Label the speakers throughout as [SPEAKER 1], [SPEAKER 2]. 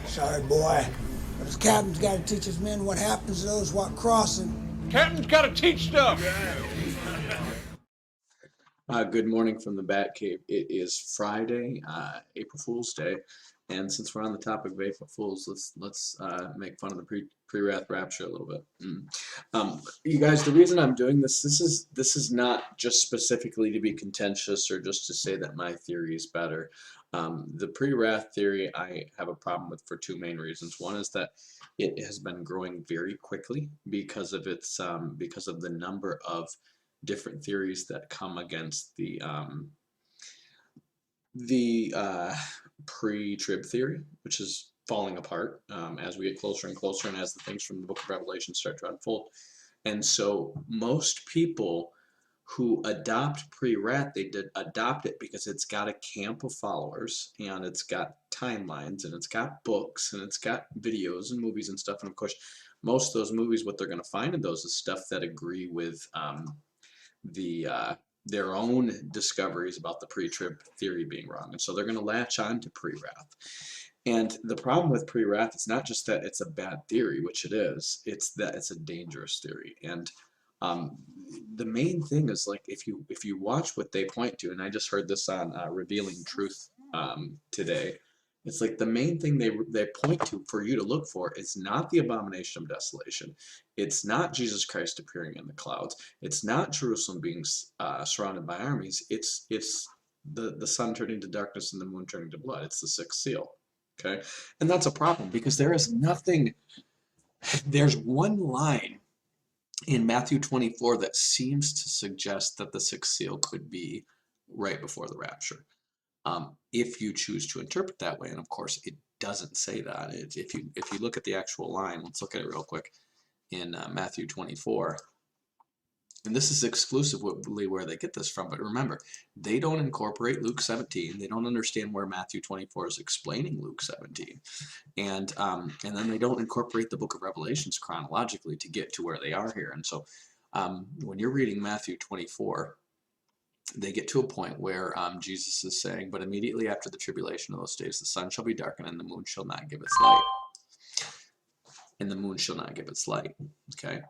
[SPEAKER 1] Sorry, boy, but his captain's got to teach his men what happens to those what crossing.
[SPEAKER 2] Captain's got to teach stuff.
[SPEAKER 3] Good morning from the Batcave. It is Friday, April Fool's Day, and since we're on the topic of April Fools, let's make fun of the pre-wrath rapture a little bit. You guys, the reason I'm doing this is not just specifically to be contentious or just to say that my theory is better. The pre-wrath theory I have a problem with for two main reasons. One is that it has been growing very quickly because of its because of the number of different theories that come against the pre-trib theory, which is falling apart as we get closer and closer, and as the things from the book of Revelation start to unfold. And so most people who adopt pre-wrath, they did adopt it because it's got a camp of followers, and it's got timelines, and it's got books, and it's got videos and movies and stuff. And of course, most of those movies, what they're going to find in those is stuff that agree with their own discoveries about the pre-trib theory being wrong, and so they're going to latch on to pre-wrath. And the problem with pre-wrath is not just that it's a bad theory, which it is, it's that it's a dangerous theory. And the main thing is, like, if you watch what they point to, and I just heard this on Revealing Truth today, it's like the main thing they point to for you to look for is not the abomination of desolation. It's not Jesus Christ appearing in the clouds. It's not Jerusalem being surrounded by armies. It's the sun turning to darkness and the moon turning to blood. It's the sixth seal. Okay, and that's a problem because there is nothing. There's one line in Matthew 24 that seems to suggest that the sixth seal could be right before the rapture. If you choose to interpret that way, and of course it doesn't say that. If you look at the actual line, let's look at it real quick in Matthew 24, and this is exclusively where they get this from. But remember, they don't incorporate Luke 17. They don't understand where Matthew 24 is explaining Luke 17, and then they don't incorporate the book of Revelations chronologically to get to where they are here. And so when you're reading Matthew 24. They get to a point where Jesus is saying, but immediately after the tribulation of those days, the sun shall be darkened and the moon shall not give its light. And the moon shall not give its light. Okay.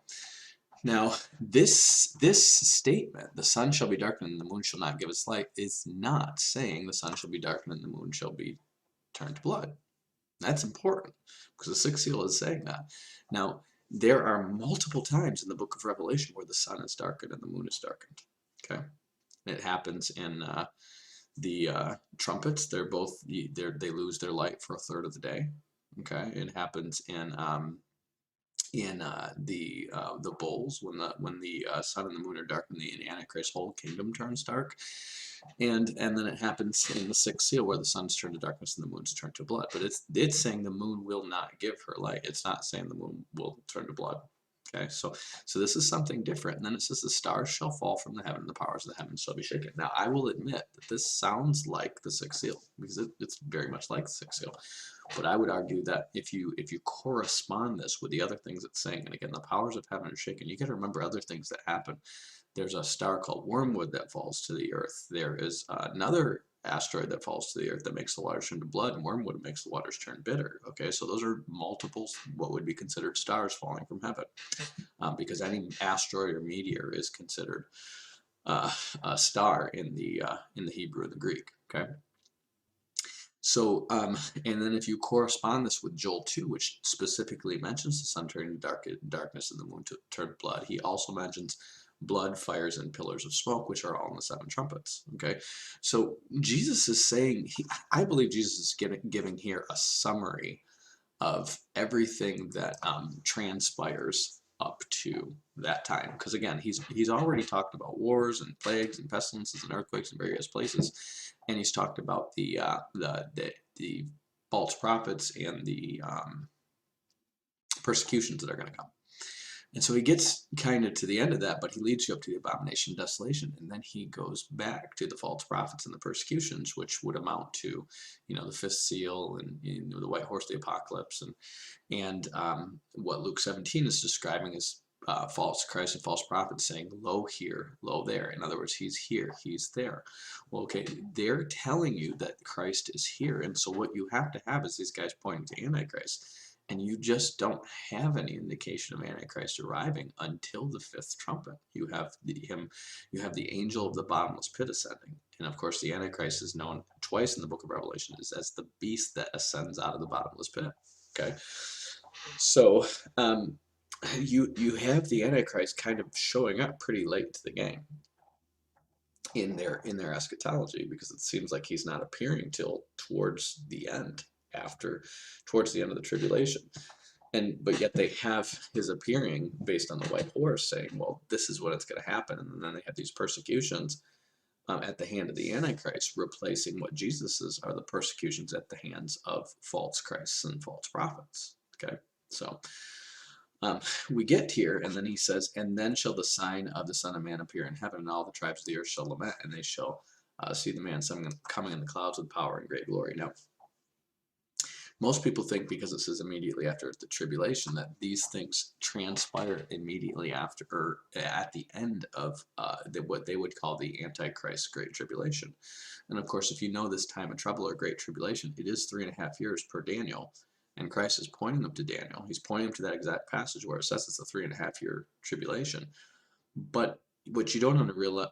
[SPEAKER 3] Now, this statement, the sun shall be darkened and the moon shall not give its light, is not saying the sun shall be darkened and the moon shall be turned to blood. That's important because the sixth seal is saying that. Now, there are multiple times in the book of Revelation where the sun is darkened and the moon is darkened. Okay. It happens in the trumpets. They lose their light for a third of the day. Okay, it happens in the bowls when the sun and the moon are dark and the Antichrist's whole kingdom turns dark, and then it happens in the sixth seal where the sun's turned to darkness and the moon's turned to blood. But it's saying the moon will not give her light. It's not saying the moon will turn to blood. Okay, so this is something different. And then it says the stars shall fall from the heaven and the powers of the heavens shall be shaken. Now, I will admit that this sounds like the sixth seal because it's very much like the sixth seal. But I would argue that if you correspond this with the other things it's saying, and again, the powers of heaven are shaken, you got to remember other things that happen. There's a star called Wormwood that falls to the earth. There is another asteroid that falls to the earth that makes the waters turn to blood, and wormwood makes the waters turn bitter. Okay, so those are multiples, what would be considered stars falling from heaven, because any asteroid or meteor is considered a star in the Hebrew and the Greek. Okay, so and then if you correspond this with Joel 2, which specifically mentions the sun turning to darkness and the moon to turn blood, he also mentions blood, fires, and pillars of smoke, which are all in the seven trumpets. Okay, so Jesus is saying, I believe Jesus is giving here a summary of everything that transpires up to that time. Because again, he's already talked about wars and plagues and pestilences and earthquakes in various places, and he's talked about the false prophets and the persecutions that are going to come. And so he gets kind of to the end of that, but he leads you up to the abomination of desolation, and then he goes back to the false prophets and the persecutions, which would amount to, the fifth seal and the white horse, the apocalypse, and what Luke 17 is describing is false Christ and false prophets saying, lo here, lo there. In other words, he's here, he's there. Well, okay, they're telling you that Christ is here, and so what you have to have is these guys pointing to Antichrist, and you just don't have any indication of Antichrist arriving until the fifth trumpet. You have the angel of the bottomless pit ascending, and of course, the Antichrist is known twice in the book of Revelation as the beast that ascends out of the bottomless pit. Okay, so you have the Antichrist kind of showing up pretty late to the game in their eschatology, because it seems like he's not appearing till towards the end of the tribulation. But yet they have his appearing based on the white horse, saying, well, this is what it's going to happen. And then they have these persecutions at the hand of the Antichrist, replacing what Jesus's are the persecutions at the hands of false Christs and false prophets. Okay, so we get here, and then he says, and then shall the sign of the Son of Man appear in heaven, and all the tribes of the earth shall lament, and they shall see the man coming in the clouds with power and great glory. Now, most people think, because it says immediately after the tribulation, that these things transpire immediately after, or at the end of what they would call the Antichrist Great Tribulation. And of course, if you know this time of trouble or Great Tribulation, it is 3.5 years per Daniel. And Christ is pointing them to Daniel. He's pointing them to that exact passage where it says it's a 3.5 year tribulation. But what you don't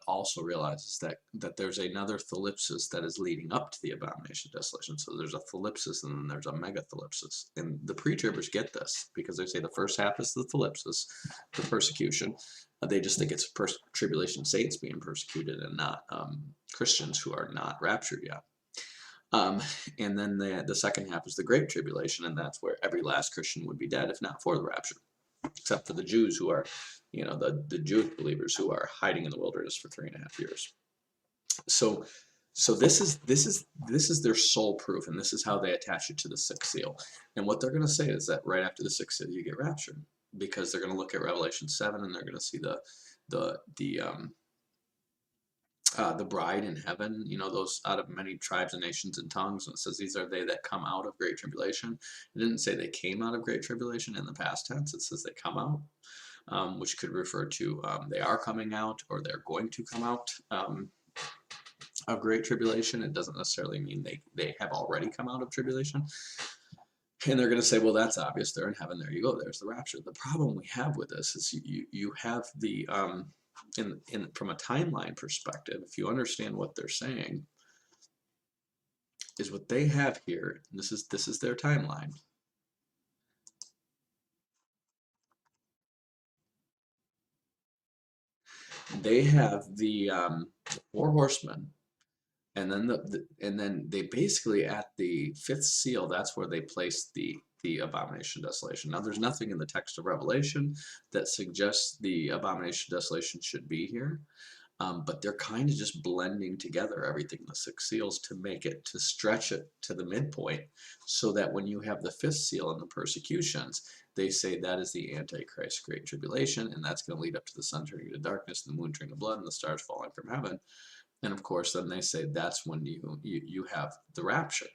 [SPEAKER 3] also realize is that there's another thalipsis that is leading up to the abomination of desolation. So there's a thalipsis and then there's a megathalipsis. And the pre-tribbers get this, because they say the first half is the thalipsis, the persecution. They just think it's tribulation saints being persecuted and not Christians who are not raptured yet. And then the second half is the Great Tribulation, and that's where every last Christian would be dead if not for the rapture, except for the Jews who are, the Jewish believers who are hiding in the wilderness for 3.5 years. So this is their sole proof, and this is how they attach it to the sixth seal. And what they're going to say is that right after the sixth seal you get raptured, because they're going to look at Revelation 7 and they're going to see the bride in heaven, those out of many tribes and nations and tongues. And it says these are they that come out of great tribulation. It didn't say they came out of great tribulation in the past tense. It says they come out, which could refer to they are coming out, or they're going to come out of great tribulation. It doesn't necessarily mean they have already come out of tribulation. And they're going to say, well, that's obvious. They're in heaven. There you go. There's the rapture. The problem we have with this is you have the from a timeline perspective, if you understand what they're saying, is what they have here. And this is their timeline. They have the 4 horsemen, and then they basically at the 5th seal, that's where they place the abomination of desolation. Now, there's nothing in the text of Revelation that suggests the abomination of desolation should be here, but they're kind of just blending together everything in the 6 seals to stretch it to the midpoint, so that when you have the 5th seal and the persecutions, they say that is the Antichrist Great Tribulation, and that's going to lead up to the sun turning to darkness, and the moon turning to blood, and the stars falling from heaven. And of course, then they say that's when you have the rapture.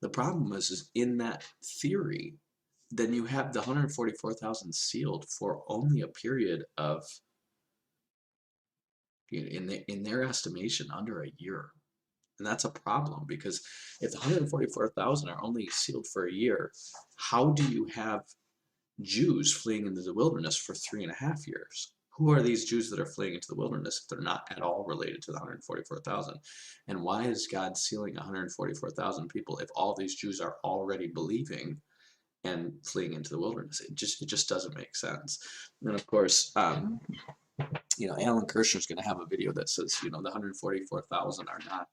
[SPEAKER 3] The problem is in that theory, then you have the 144,000 sealed for only a period of, in their estimation, under a year. And that's a problem, because if the 144,000 are only sealed for a year, how do you have Jews fleeing into the wilderness for 3.5 years? Who are these Jews that are fleeing into the wilderness if they're not at all related to the 144,000? And why is God sealing 144,000 people if all these Jews are already believing and fleeing into the wilderness? It just doesn't make sense. And of course, Alan Kirshner's going to have a video that says, the 144,000 are not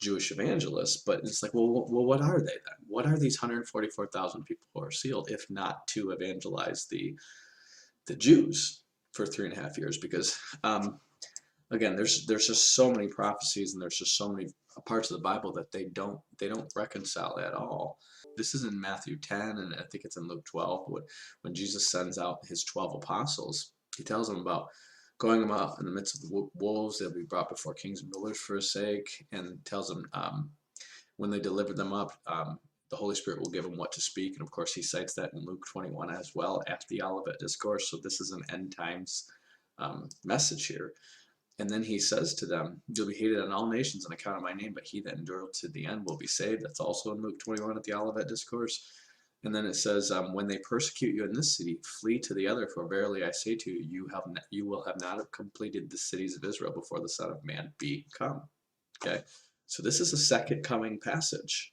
[SPEAKER 3] Jewish evangelists, but it's like, well, what are they then? What are these 144,000 people who are sealed, if not to evangelize the Jews for 3.5 years? Because again, there's just so many prophecies, and there's just so many parts of the Bible that they don't reconcile at all. This is in Matthew 10, and I think it's in Luke 12, when Jesus sends out his 12 apostles. He tells them about going about in the midst of the wolves. They'll be brought before kings and rulers for his sake, and tells them when they deliver them up, the Holy Spirit will give him what to speak. And of course, he cites that in Luke 21 as well at the Olivet Discourse. So this is an end times message here. And then he says to them, you'll be hated on all nations on account of my name, but he that endureth to the end will be saved. That's also in Luke 21 at the Olivet Discourse. And then it says, when they persecute you in this city, flee to the other, for verily I say to you, you will have not completed the cities of Israel before the Son of Man be come. Okay, so this is a second coming passage.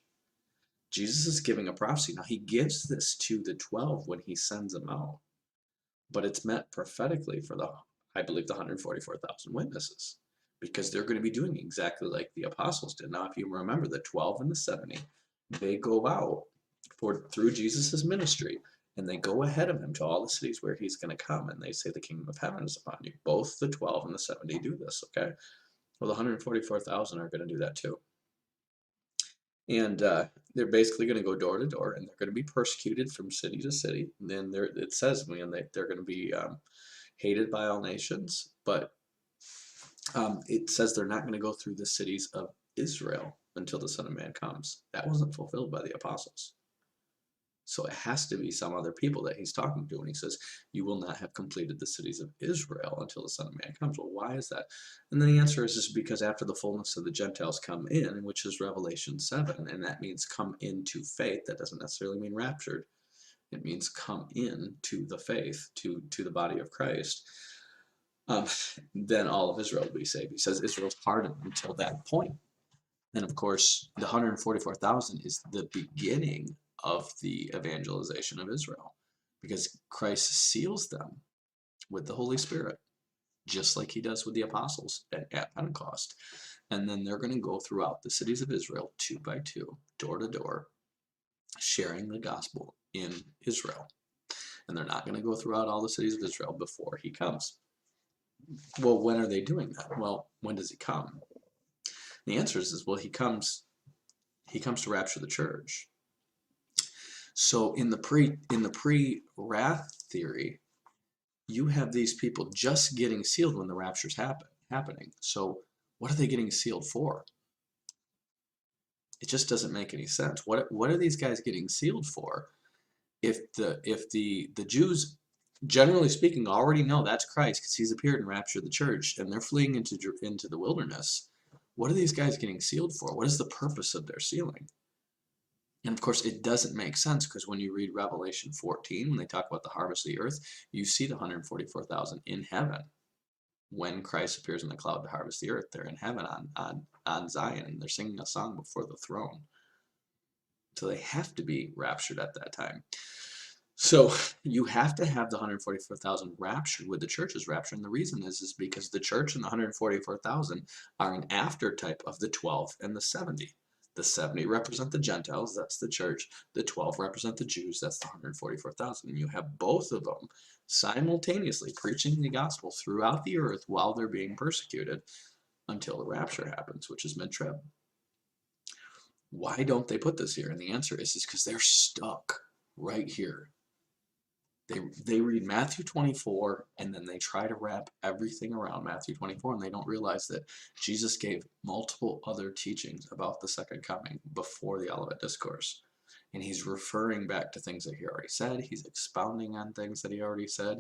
[SPEAKER 3] Jesus is giving a prophecy. Now he gives this to the 12 when he sends them out, but it's meant prophetically for I believe the 144,000 witnesses, because they're going to be doing exactly like the apostles did. Now, if you remember, the 12 and the 70, they go out through Jesus's ministry, and they go ahead of him to all the cities where he's going to come, and they say the kingdom of heaven is upon you. Both the 12 and the 70 do this, okay? Well, the 144,000 are going to do that too. And they're basically going to go door to door, and they're going to be persecuted from city to city. And then it says, they're going to be hated by all nations, but it says they're not going to go through the cities of Israel until the Son of Man comes. That wasn't fulfilled by the apostles. So it has to be some other people that he's talking to when he says, you will not have completed the cities of Israel until the Son of Man comes. Well, why is that? And then the answer is because after the fullness of the Gentiles come in, which is Revelation 7, and that means come into faith. That doesn't necessarily mean raptured. It means come in to the faith, to the body of Christ. Then all of Israel will be saved. He says Israel's pardoned until that point. And of course, the 144,000 is the beginning of the evangelization of Israel, because Christ seals them with the Holy Spirit, just like he does with the apostles at Pentecost. And then they're going to go throughout the cities of Israel, 2 by 2, door to door, sharing the gospel in Israel. And they're not going to go throughout all the cities of Israel before he comes. Well, when are they doing that? Well, when does he come? The answer is well, he comes to rapture the church. So in the pre-wrath theory, you have these people just getting sealed when the rapture's happening. So what are they getting sealed for? It just doesn't make any sense. What are these guys getting sealed for? If the Jews, generally speaking, already know that's Christ because he's appeared and raptured the church, and they're fleeing into the wilderness, what are these guys getting sealed for? What is the purpose of their sealing? And of course, it doesn't make sense, because when you read Revelation 14, when they talk about the harvest of the earth, you see the 144,000 in heaven. When Christ appears in the cloud to harvest the earth, they're in heaven on Zion, and they're singing a song before the throne. So they have to be raptured at that time. So you have to have the 144,000 raptured with the church's rapture. And the reason is because the church and the 144,000 are an after type of the 12 and the 70. The 70 represent the Gentiles, that's the church. The 12 represent the Jews, that's the 144,000. And you have both of them simultaneously preaching the gospel throughout the earth while they're being persecuted until the rapture happens, which is Mid-Trib. Why don't they put this here? And the answer is because they're stuck right here. They read Matthew 24, and then they try to wrap everything around Matthew 24, and they don't realize that Jesus gave multiple other teachings about the second coming before the Olivet Discourse. And he's referring back to things that he already said. He's expounding on things that he already said.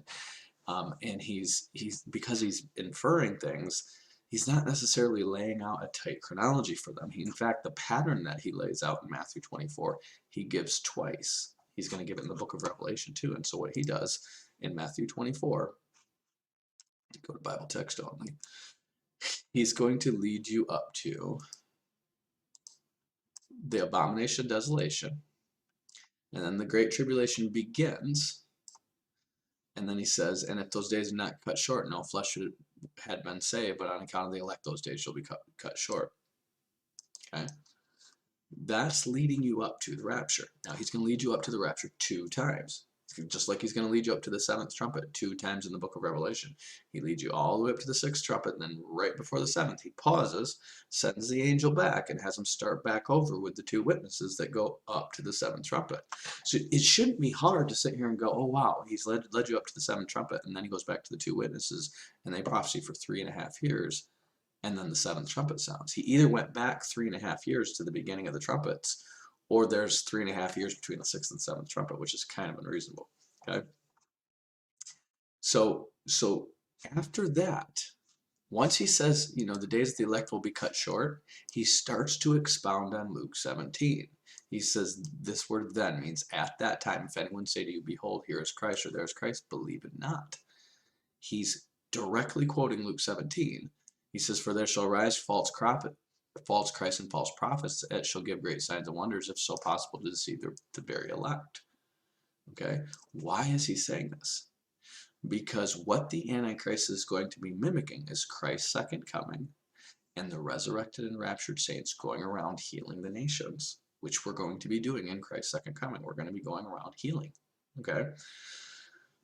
[SPEAKER 3] And he's because he's inferring things, he's not necessarily laying out a tight chronology for them. In fact, the pattern that he lays out in Matthew 24, he gives twice. He's going to give it in the book of Revelation too. And so what he does in Matthew 24, go to Bible text only, he's going to lead you up to the abomination of desolation. And then the great tribulation begins. And then he says, and if those days are not cut short, no flesh had been saved, but on account of the elect, those days shall be cut short. Okay? That's leading you up to the rapture. Now, he's going to lead you up to the rapture 2 times. Just like he's going to lead you up to the 7th trumpet 2 times in the book of Revelation. He leads you all the way up to the 6th trumpet, and then right before the 7th, he pauses, sends the angel back, and has him start back over with the 2 witnesses that go up to the 7th trumpet. So it shouldn't be hard to sit here and go, oh wow, he's led you up to the 7th trumpet, and then he goes back to the 2 witnesses, and they prophesy for 3.5 years. And then the 7th trumpet sounds. He either went back 3.5 years to the beginning of the trumpets, or there's 3.5 years between the sixth and seventh trumpet, which is kind of unreasonable. Okay. So after that, once he says, the days of the elect will be cut short, he starts to expound on Luke 17. He says this word then means at that time, if anyone say to you, behold, here is Christ, or there is Christ, believe it not. He's directly quoting Luke 17. He says, for there shall rise false Christ and false prophets, that shall give great signs and wonders, if so possible, to deceive the very elect. Okay, why is he saying this? Because what the Antichrist is going to be mimicking is Christ's second coming and the resurrected and raptured saints going around healing the nations, which we're going to be doing in Christ's second coming. We're going to be going around healing. Okay?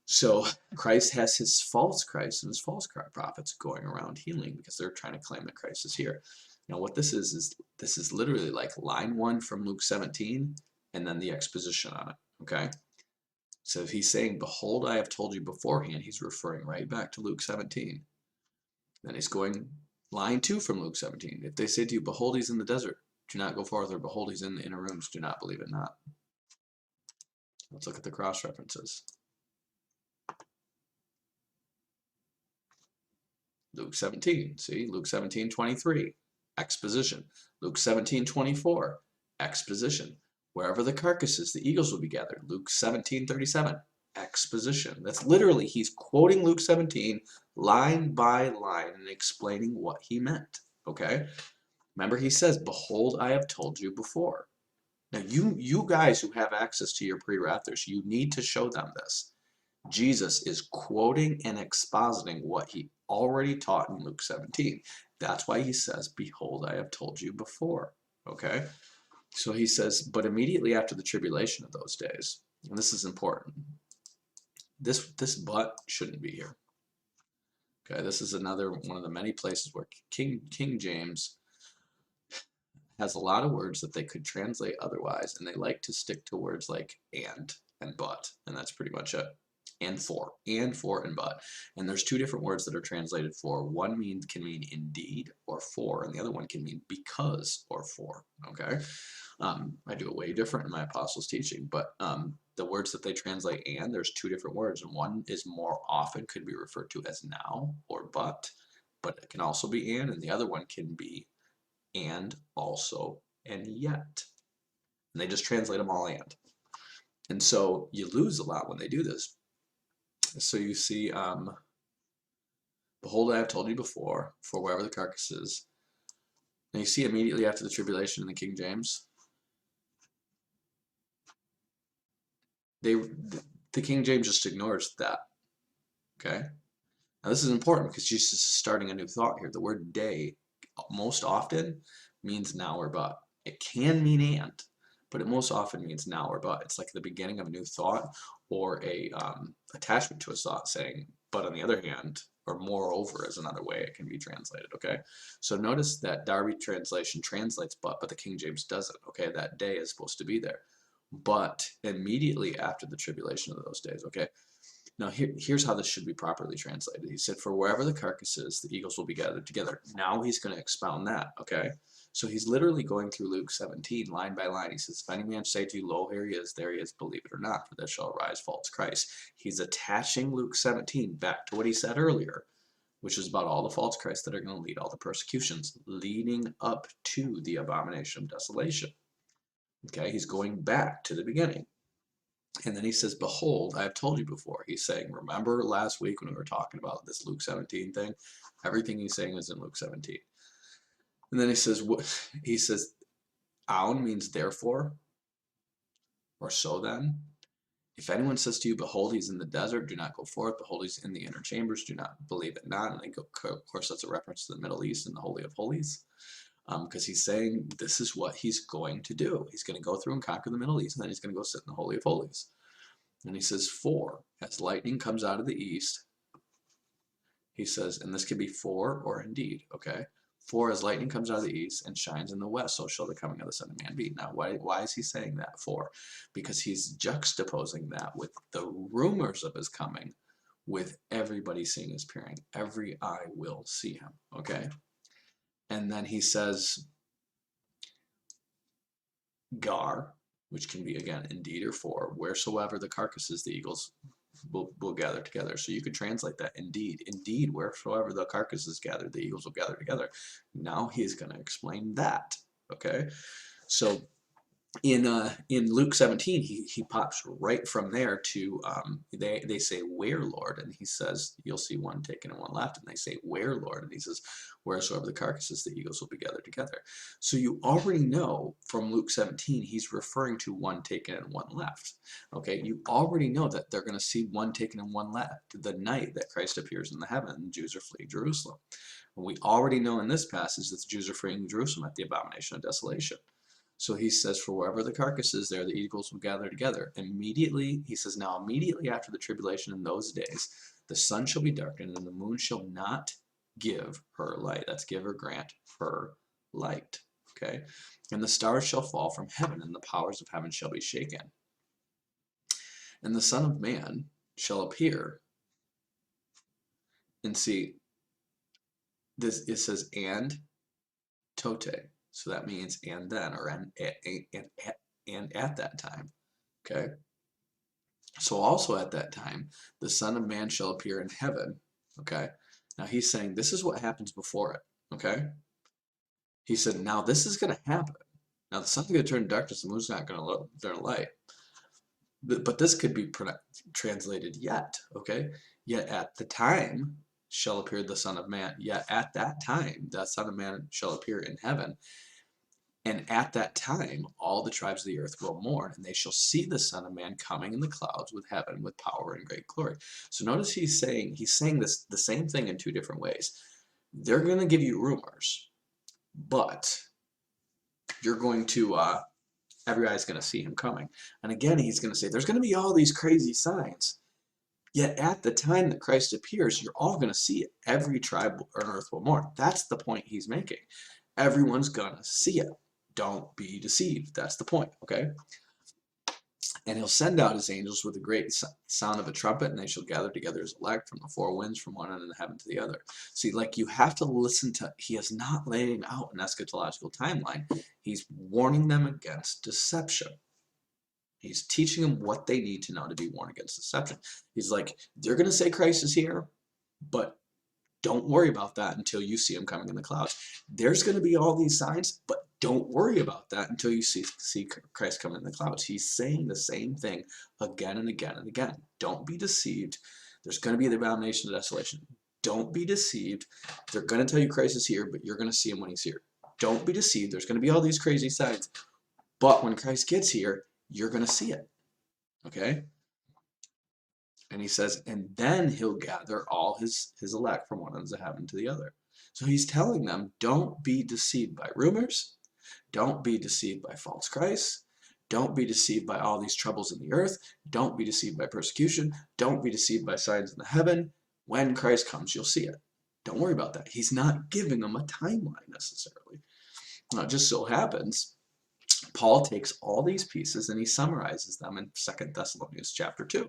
[SPEAKER 3] So Christ has his false Christ and his false prophets going around healing because they're trying to claim that Christ is here. Now what this is this is literally like line 1 from Luke 17 and then the exposition on it. Okay? So if he's saying, behold, I have told you beforehand, he's referring right back to Luke 17. Then he's going line 2 from Luke 17. If they say to you, behold, he's in the desert, do not go forth, or behold, he's in the inner rooms, do not believe it not. Let's look at the cross references. Luke 17, see, Luke 17:23, exposition. Luke 17:24, exposition. Wherever the carcass is, the eagles will be gathered. Luke 17:37, exposition. That's literally, he's quoting Luke 17 line by line and explaining what he meant, okay? Remember, he says, behold, I have told you before. Now, you guys who have access to your pre-wrathers, you need to show them this. Jesus is quoting and expositing what he already taught in Luke 17. That's why he says, behold, I have told you before, okay? So he says, but immediately after the tribulation of those days, and this is important, this but shouldn't be here. Okay, this is another one of the many places where King James has a lot of words that they could translate otherwise, and they like to stick to words like and but, and that's pretty much it. And for, and but. And there's two different words that are translated for. One can mean indeed or for, and the other one can mean because or for, okay? I do it way different in my apostles' teaching, but the words that they translate and, there's two different words, and one is more often could be referred to as now or but it can also be and the other one can be and also and yet. And they just translate them all and. And so you lose a lot when they do this. So you see, behold, I have told you before, for wherever the carcass is. And you see immediately after the tribulation in the King James, the King James just ignores that. Okay? Now this is important because Jesus is starting a new thought here. The word day most often means now or but. It can mean and, but it most often means now or but. It's like the beginning of a new thought or a attachment to a thought saying, but on the other hand, or moreover is another way it can be translated, okay? So notice that Darby translation translates but the King James doesn't, okay? That day is supposed to be there. But immediately after the tribulation of those days, okay? Now here's how this should be properly translated. He said, for wherever the carcass is, the eagles will be gathered together. Now he's going to expound that, okay? So he's literally going through Luke 17 line by line. He says, if any man say to you, lo, here he is, there he is, believe it or not, for there shall arise false Christ. He's attaching Luke 17 back to what he said earlier, which is about all the false Christs that are going to lead all the persecutions, leading up to the abomination of desolation. Okay, he's going back to the beginning. And then he says, behold, I have told you before. He's saying, remember last week when we were talking about this Luke 17 thing? Everything he's saying is in Luke 17. And then he says, aun means therefore, or so then. If anyone says to you, behold, he's in the desert, do not go forth. Behold, he's in the inner chambers, do not believe it not. And of course, that's a reference to the Middle East and the Holy of Holies. Because he's saying this is what he's going to do. He's going to go through and conquer the Middle East, and then he's going to go sit in the Holy of Holies. And he says, for, as lightning comes out of the east, he says, and this can be for or indeed, okay? For as lightning comes out of the east and shines in the west, so shall the coming of the Son of Man be. Now, why is he saying that for? Because he's juxtaposing that with the rumors of his coming, with everybody seeing his appearing. Every eye will see him, okay? And then he says, gar, which can be, again, indeed or for, wheresoever the carcasses, the eagles will gather together. So you could translate that indeed. Indeed, wheresoever the carcasses gather, the eagles will gather together. Now he's going to explain that. Okay? So in Luke 17, he pops right from there to they say, where, Lord? And he says, you'll see one taken and one left. And they say, where, Lord? And he says, wheresoever the carcasses, the eagles will be gathered together. So you already know from Luke 17, he's referring to one taken and one left. Okay, you already know that they're going to see one taken and one left the night that Christ appears in the heaven and the Jews are fleeing Jerusalem. And we already know in this passage that the Jews are fleeing Jerusalem at the abomination of desolation. So he says, for wherever the carcass is there, the eagles will gather together. Immediately, he says, now immediately after the tribulation in those days, the sun shall be darkened, and the moon shall not give her light. That's give or grant her light. Okay? And the stars shall fall from heaven, and the powers of heaven shall be shaken. And the Son of Man shall appear. And see, this it says, and tote. So that means and then, or and at that time. Okay? So also at that time, the Son of Man shall appear in heaven. Okay? Now he's saying this is what happens before it. Okay? He said, now this is going to happen. Now the sun's going to turn to darkness, the moon's not going to turn light. But this could be translated yet. Okay? Yet at the time shall appear the Son of Man. Yet at that time, the Son of Man shall appear in heaven. And at that time, all the tribes of the earth will mourn, and they shall see the Son of Man coming in the clouds with heaven, with power and great glory. So notice he's saying this the same thing in two different ways. They're going to give you rumors, but you're going to, every eye is going to see him coming. And again, he's going to say, there's going to be all these crazy signs. Yet at the time that Christ appears, you're all going to see it. Every tribe on earth will mourn. That's the point he's making. Everyone's going to see it. Don't be deceived. That's the point, okay? And he'll send out his angels with a great sound of a trumpet, and they shall gather together his elect from the four winds, from one end of the heaven to the other. See, like, you have to listen to, he is not laying out an eschatological timeline. He's warning them against deception. He's teaching them what they need to know to be warned against deception. He's like, they're going to say Christ is here, but don't worry about that until you see him coming in the clouds. There's going to be all these signs, but don't worry about that until you see Christ coming in the clouds. He's saying the same thing again and again and again. Don't be deceived. There's going to be the abomination of desolation. Don't be deceived. They're going to tell you Christ is here, but you're going to see him when he's here. Don't be deceived. There's going to be all these crazy signs, but when Christ gets here, you're going to see it. Okay? And he says, and then he'll gather all his elect from one end of heaven to the other. So he's telling them, don't be deceived by rumors. Don't be deceived by false Christs. Don't be deceived by all these troubles in the earth. Don't be deceived by persecution. Don't be deceived by signs in the heaven. When Christ comes, you'll see it. Don't worry about that. He's not giving them a timeline necessarily. Now, it just so happens, Paul takes all these pieces and he summarizes them in 2 Thessalonians chapter 2.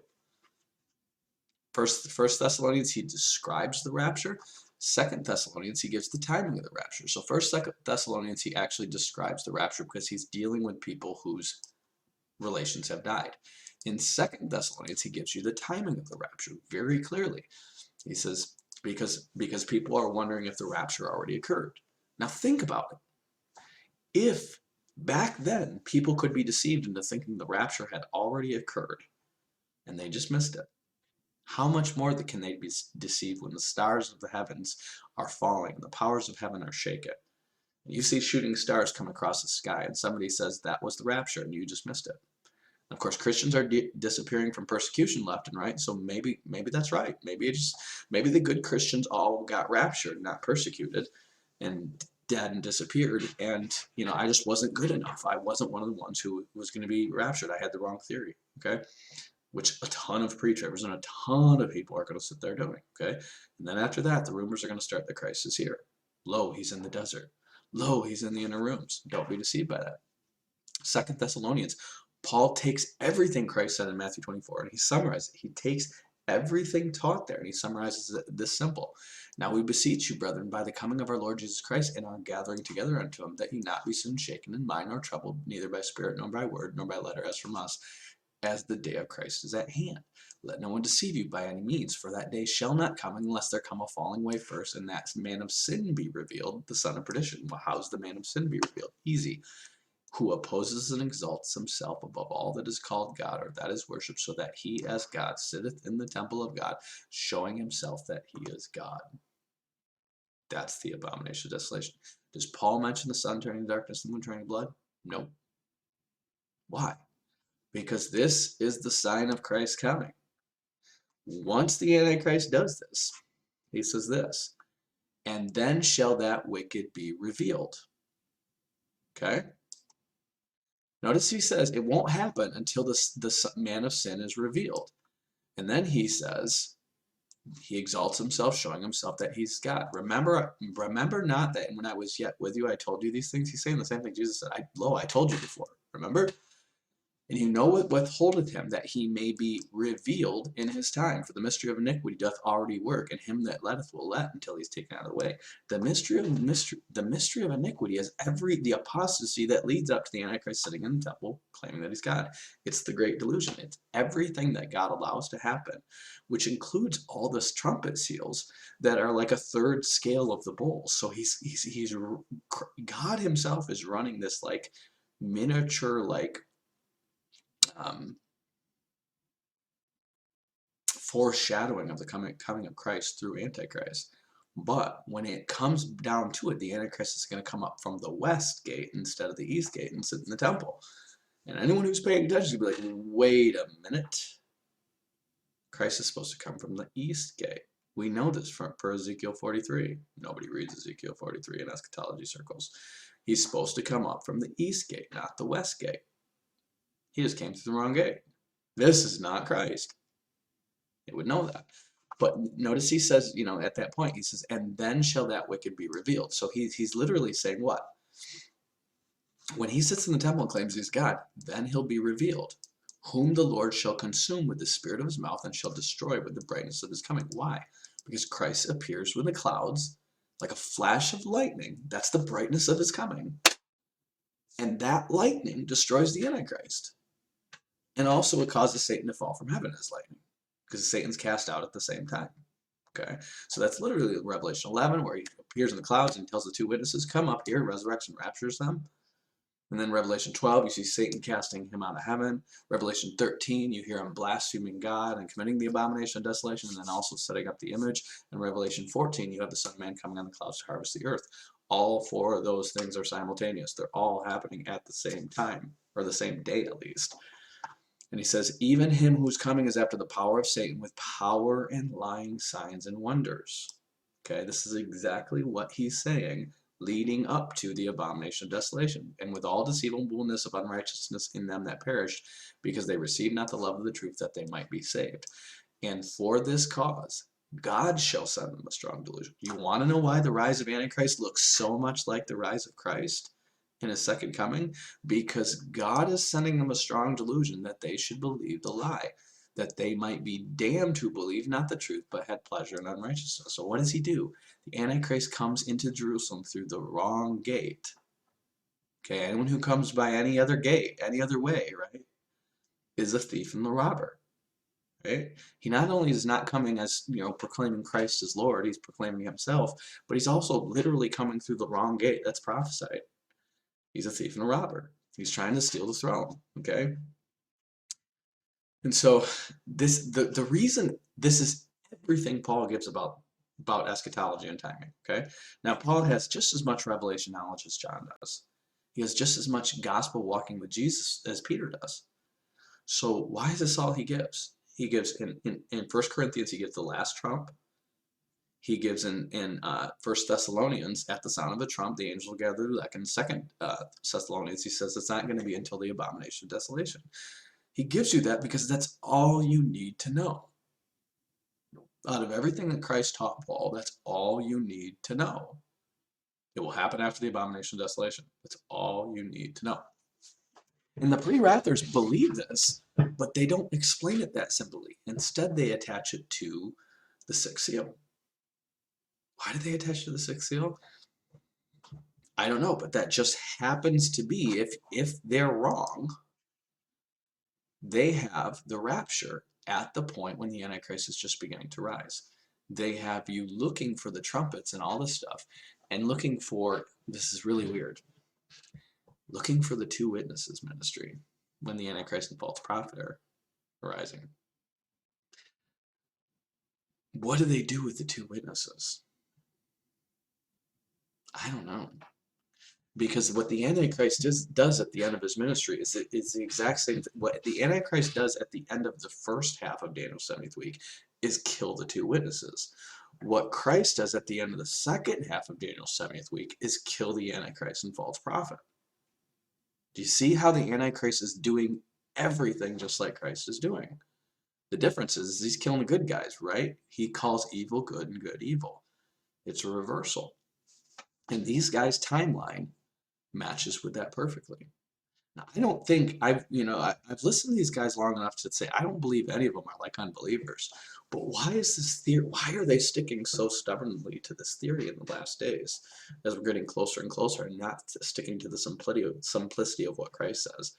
[SPEAKER 3] First Thessalonians, he describes the rapture. 2 Thessalonians, he gives the timing of the rapture. So 1 Thessalonians, he actually describes the rapture because he's dealing with people whose relations have died. In 2 Thessalonians, he gives you the timing of the rapture very clearly. He says, because people are wondering if the rapture already occurred. Now think about it. If back then people could be deceived into thinking the rapture had already occurred and they just missed it, how much more can they be deceived when the stars of the heavens are falling, the powers of heaven are shaken? You see shooting stars come across the sky, and somebody says that was the rapture, and you just missed it. Of course, Christians are disappearing from persecution left and right, so maybe that's right. Maybe the good Christians all got raptured, not persecuted, and dead and disappeared. And I just wasn't good enough. I wasn't one of the ones who was going to be raptured. I had the wrong theory. Okay. Which a ton of pre-tribbers and a ton of people are going to sit there doing, okay? And then after that, the rumors are going to start that Christ is here. Lo, he's in the desert. Lo, he's in the inner rooms. Don't be deceived by that. 2 Thessalonians, Paul takes everything Christ said in Matthew 24, and he summarizes it. He takes everything taught there. And he summarizes it this simple. Now we beseech you, brethren, by the coming of our Lord Jesus Christ and our gathering together unto him, that ye not be soon shaken in mind nor troubled, neither by spirit nor by word nor by letter as from us, as the day of Christ is at hand. Let no one deceive you by any means, for that day shall not come unless there come a falling away first, and that man of sin be revealed, the son of perdition. Well, how's the man of sin be revealed? Easy. Who opposes and exalts himself above all that is called God or that is worshipped, so that he as God sitteth in the temple of God, showing himself that he is God. That's the abomination of desolation. Does Paul mention the sun turning to darkness and the moon turning to blood? No. Why? Because this is the sign of Christ's coming. Once the Antichrist does this, he says this, and then shall that wicked be revealed. Okay? Notice he says it won't happen until the man of sin is revealed. And then he says, he exalts himself, showing himself that he's God. Remember not that when I was yet with you, I told you these things. He's saying the same thing Jesus said. I told you before. Remember? And you know what withholdeth him, that he may be revealed in his time. For the mystery of iniquity doth already work, and him that letteth will let until he's taken out of the way. The mystery of iniquity is the apostasy that leads up to the Antichrist sitting in the temple, claiming that he's God. It's the great delusion. It's everything that God allows to happen, which includes all this trumpet seals that are like a third scale of the bowl. So God himself is running this like miniature foreshadowing of the coming of Christ through Antichrist. But when it comes down to it, the Antichrist is going to come up from the west gate instead of the east gate and sit in the temple. And anyone who's paying attention is going to be like, wait a minute. Christ is supposed to come from the east gate. We know this for Ezekiel 43. Nobody reads Ezekiel 43 in eschatology circles. He's supposed to come up from the east gate, not the west gate. He just came through the wrong gate. This is not Christ. They would know that. But notice he says, at that point, he says, and then shall that wicked be revealed. So he's literally saying what? When he sits in the temple and claims he's God, then he'll be revealed, whom the Lord shall consume with the spirit of his mouth and shall destroy with the brightness of his coming. Why? Because Christ appears with the clouds like a flash of lightning. That's the brightness of his coming. And that lightning destroys the Antichrist. And also it causes Satan to fall from heaven as lightning, because Satan's cast out at the same time. Okay, so that's literally Revelation 11, where he appears in the clouds and tells the two witnesses, come up here, resurrects and raptures them. And then Revelation 12, you see Satan casting him out of heaven. Revelation 13, you hear him blaspheming God and committing the abomination of desolation, and then also setting up the image. And Revelation 14, you have the Son of Man coming on the clouds to harvest the earth. All four of those things are simultaneous. They're all happening at the same time, or the same day at least. And he says, even him whose coming is after the power of Satan, with power and lying signs and wonders. Okay, this is exactly what he's saying, leading up to the abomination of desolation. And with all deceivableness of unrighteousness in them that perished, because they received not the love of the truth, that they might be saved. And for this cause, God shall send them a strong delusion. You want to know why the rise of Antichrist looks so much like the rise of Christ in his second coming? Because God is sending them a strong delusion that they should believe the lie, that they might be damned who believe not the truth, but had pleasure in unrighteousness. So what does he do? The Antichrist comes into Jerusalem through the wrong gate. Okay, anyone who comes by any other gate, any other way, right, is a thief and the robber. Right? He not only is not coming as, proclaiming Christ as Lord, he's proclaiming himself, but he's also literally coming through the wrong gate that's prophesied. He's a thief and a robber. He's trying to steal the throne, okay? And so the reason this is everything Paul gives about eschatology and timing, okay? Now, Paul has just as much revelation knowledge as John does. He has just as much gospel walking with Jesus as Peter does. So why is this all he gives? He gives, in 1 Corinthians, he gives the last trump. He gives in 1 Thessalonians, at the sound of a trump, the angel will gather the elect. In 2 Thessalonians, he says it's not going to be until the abomination of desolation. He gives you that because that's all you need to know. Out of everything that Christ taught Paul, that's all you need to know. It will happen after the abomination of desolation. That's all you need to know. And the pre-wrathers believe this, but they don't explain it that simply. Instead, they attach it to the sixth seal. Why do they attach it to the sixth seal? I don't know, but that just happens to be, if they're wrong, they have the rapture at the point when the Antichrist is just beginning to rise. They have you looking for the trumpets and all this stuff, and looking for, this is really weird, looking for the two witnesses ministry when the Antichrist and false prophet are arising. What do they do with the two witnesses? I don't know. Because what the Antichrist does at the end of his ministry is the exact same thing. What the Antichrist does at the end of the first half of Daniel's 70th week is kill the two witnesses. What Christ does at the end of the second half of Daniel's 70th week is kill the Antichrist and false prophet. Do you see how the Antichrist is doing everything just like Christ is doing? The difference is he's killing the good guys, right? He calls evil good and good evil. It's a reversal. And these guys' timeline matches with that perfectly. Now, I don't think I've listened to these guys long enough to say I don't believe any of them are like unbelievers. But why is this theory? Why are they sticking so stubbornly to this theory in the last days, as we're getting closer and closer, and not sticking to the simplicity of what Christ says?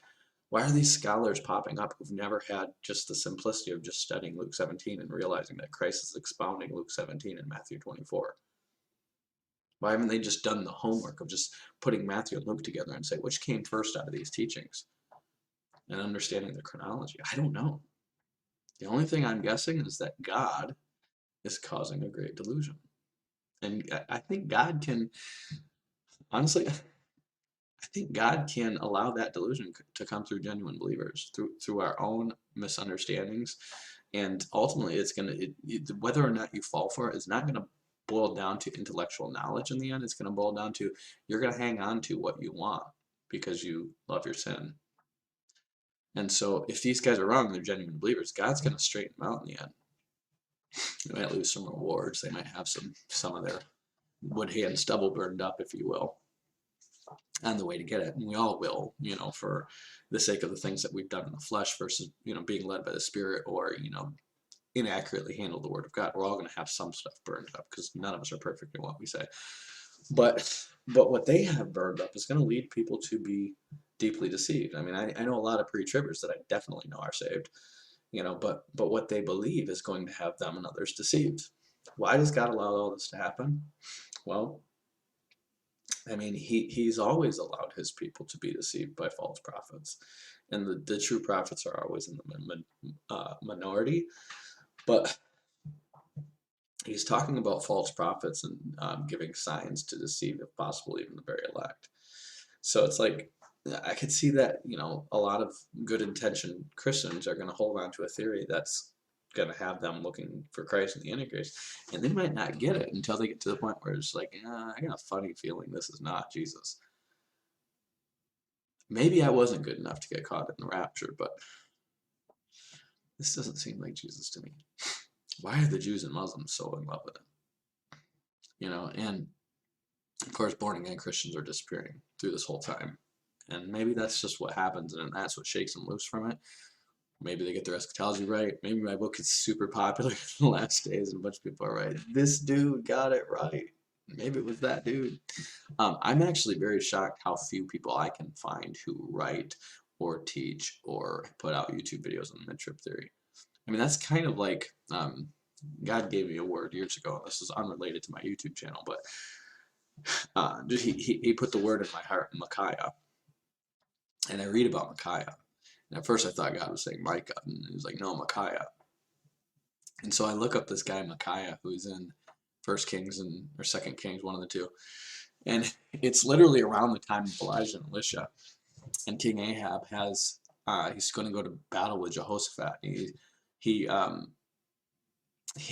[SPEAKER 3] Why are these scholars popping up who've never had just the simplicity of just studying Luke 17 and realizing that Christ is expounding Luke 17 and Matthew 24? Why haven't they just done the homework of just putting Matthew and Luke together and say, which came first out of these teachings? And understanding the chronology. I don't know. The only thing I'm guessing is that God is causing a great delusion. And I think God can, honestly, I think God can allow that delusion to come through genuine believers, through our own misunderstandings. And ultimately, it's going to, whether or not you fall for it, is not going to boil down to intellectual knowledge in the end. It's going to boil down to you're going to hang on to what you want because you love your sin. And so if these guys are wrong, they're genuine believers, God's going to straighten them out in the end. They might lose some rewards. They might have some of their wood, hay, and stubble burned up, if you will, on the way to get it. And we all will, for the sake of the things that we've done in the flesh versus, being led by the Spirit, or, inaccurately handle the Word of God. We're all going to have some stuff burned up because none of us are perfect in what we say. But what they have burned up is going to lead people to be deeply deceived. I mean, I know a lot of pre-tribbers that I definitely know are saved, but what they believe is going to have them and others deceived. Why does God allow all this to happen? Well, I mean, he's always allowed his people to be deceived by false prophets, and the true prophets are always in the minority. But he's talking about false prophets and giving signs to deceive, if possible, even the very elect. So it's like, I could see that, a lot of good intentioned Christians are going to hold on to a theory that's going to have them looking for Christ and the Antichrist, and they might not get it until they get to the point where it's like, I got a funny feeling this is not Jesus. Maybe I wasn't good enough to get caught in the rapture, but this doesn't seem like Jesus to me. Why are the Jews and Muslims so in love with him? And of course, born-again Christians are disappearing through this whole time. And maybe that's just what happens, and that's what shakes them loose from it. Maybe they get their eschatology right. Maybe my book is super popular in the last days, and a bunch of people are right. This dude got it right. Maybe it was that dude. I'm actually very shocked how few people I can find who write or teach or put out YouTube videos on the Mid-Trib theory. I mean, that's kind of like, God gave me a word years ago. This is unrelated to my YouTube channel, but he put the word in my heart, Micaiah. And I read about Micaiah. And at first I thought God was saying Micah, and he was like, no, Micaiah. And so I look up this guy, Micaiah, who's in 1 Kings or 2 Kings, one of the two. And it's literally around the time of Elijah and Elisha. And King Ahab he's going to go to battle with Jehoshaphat. He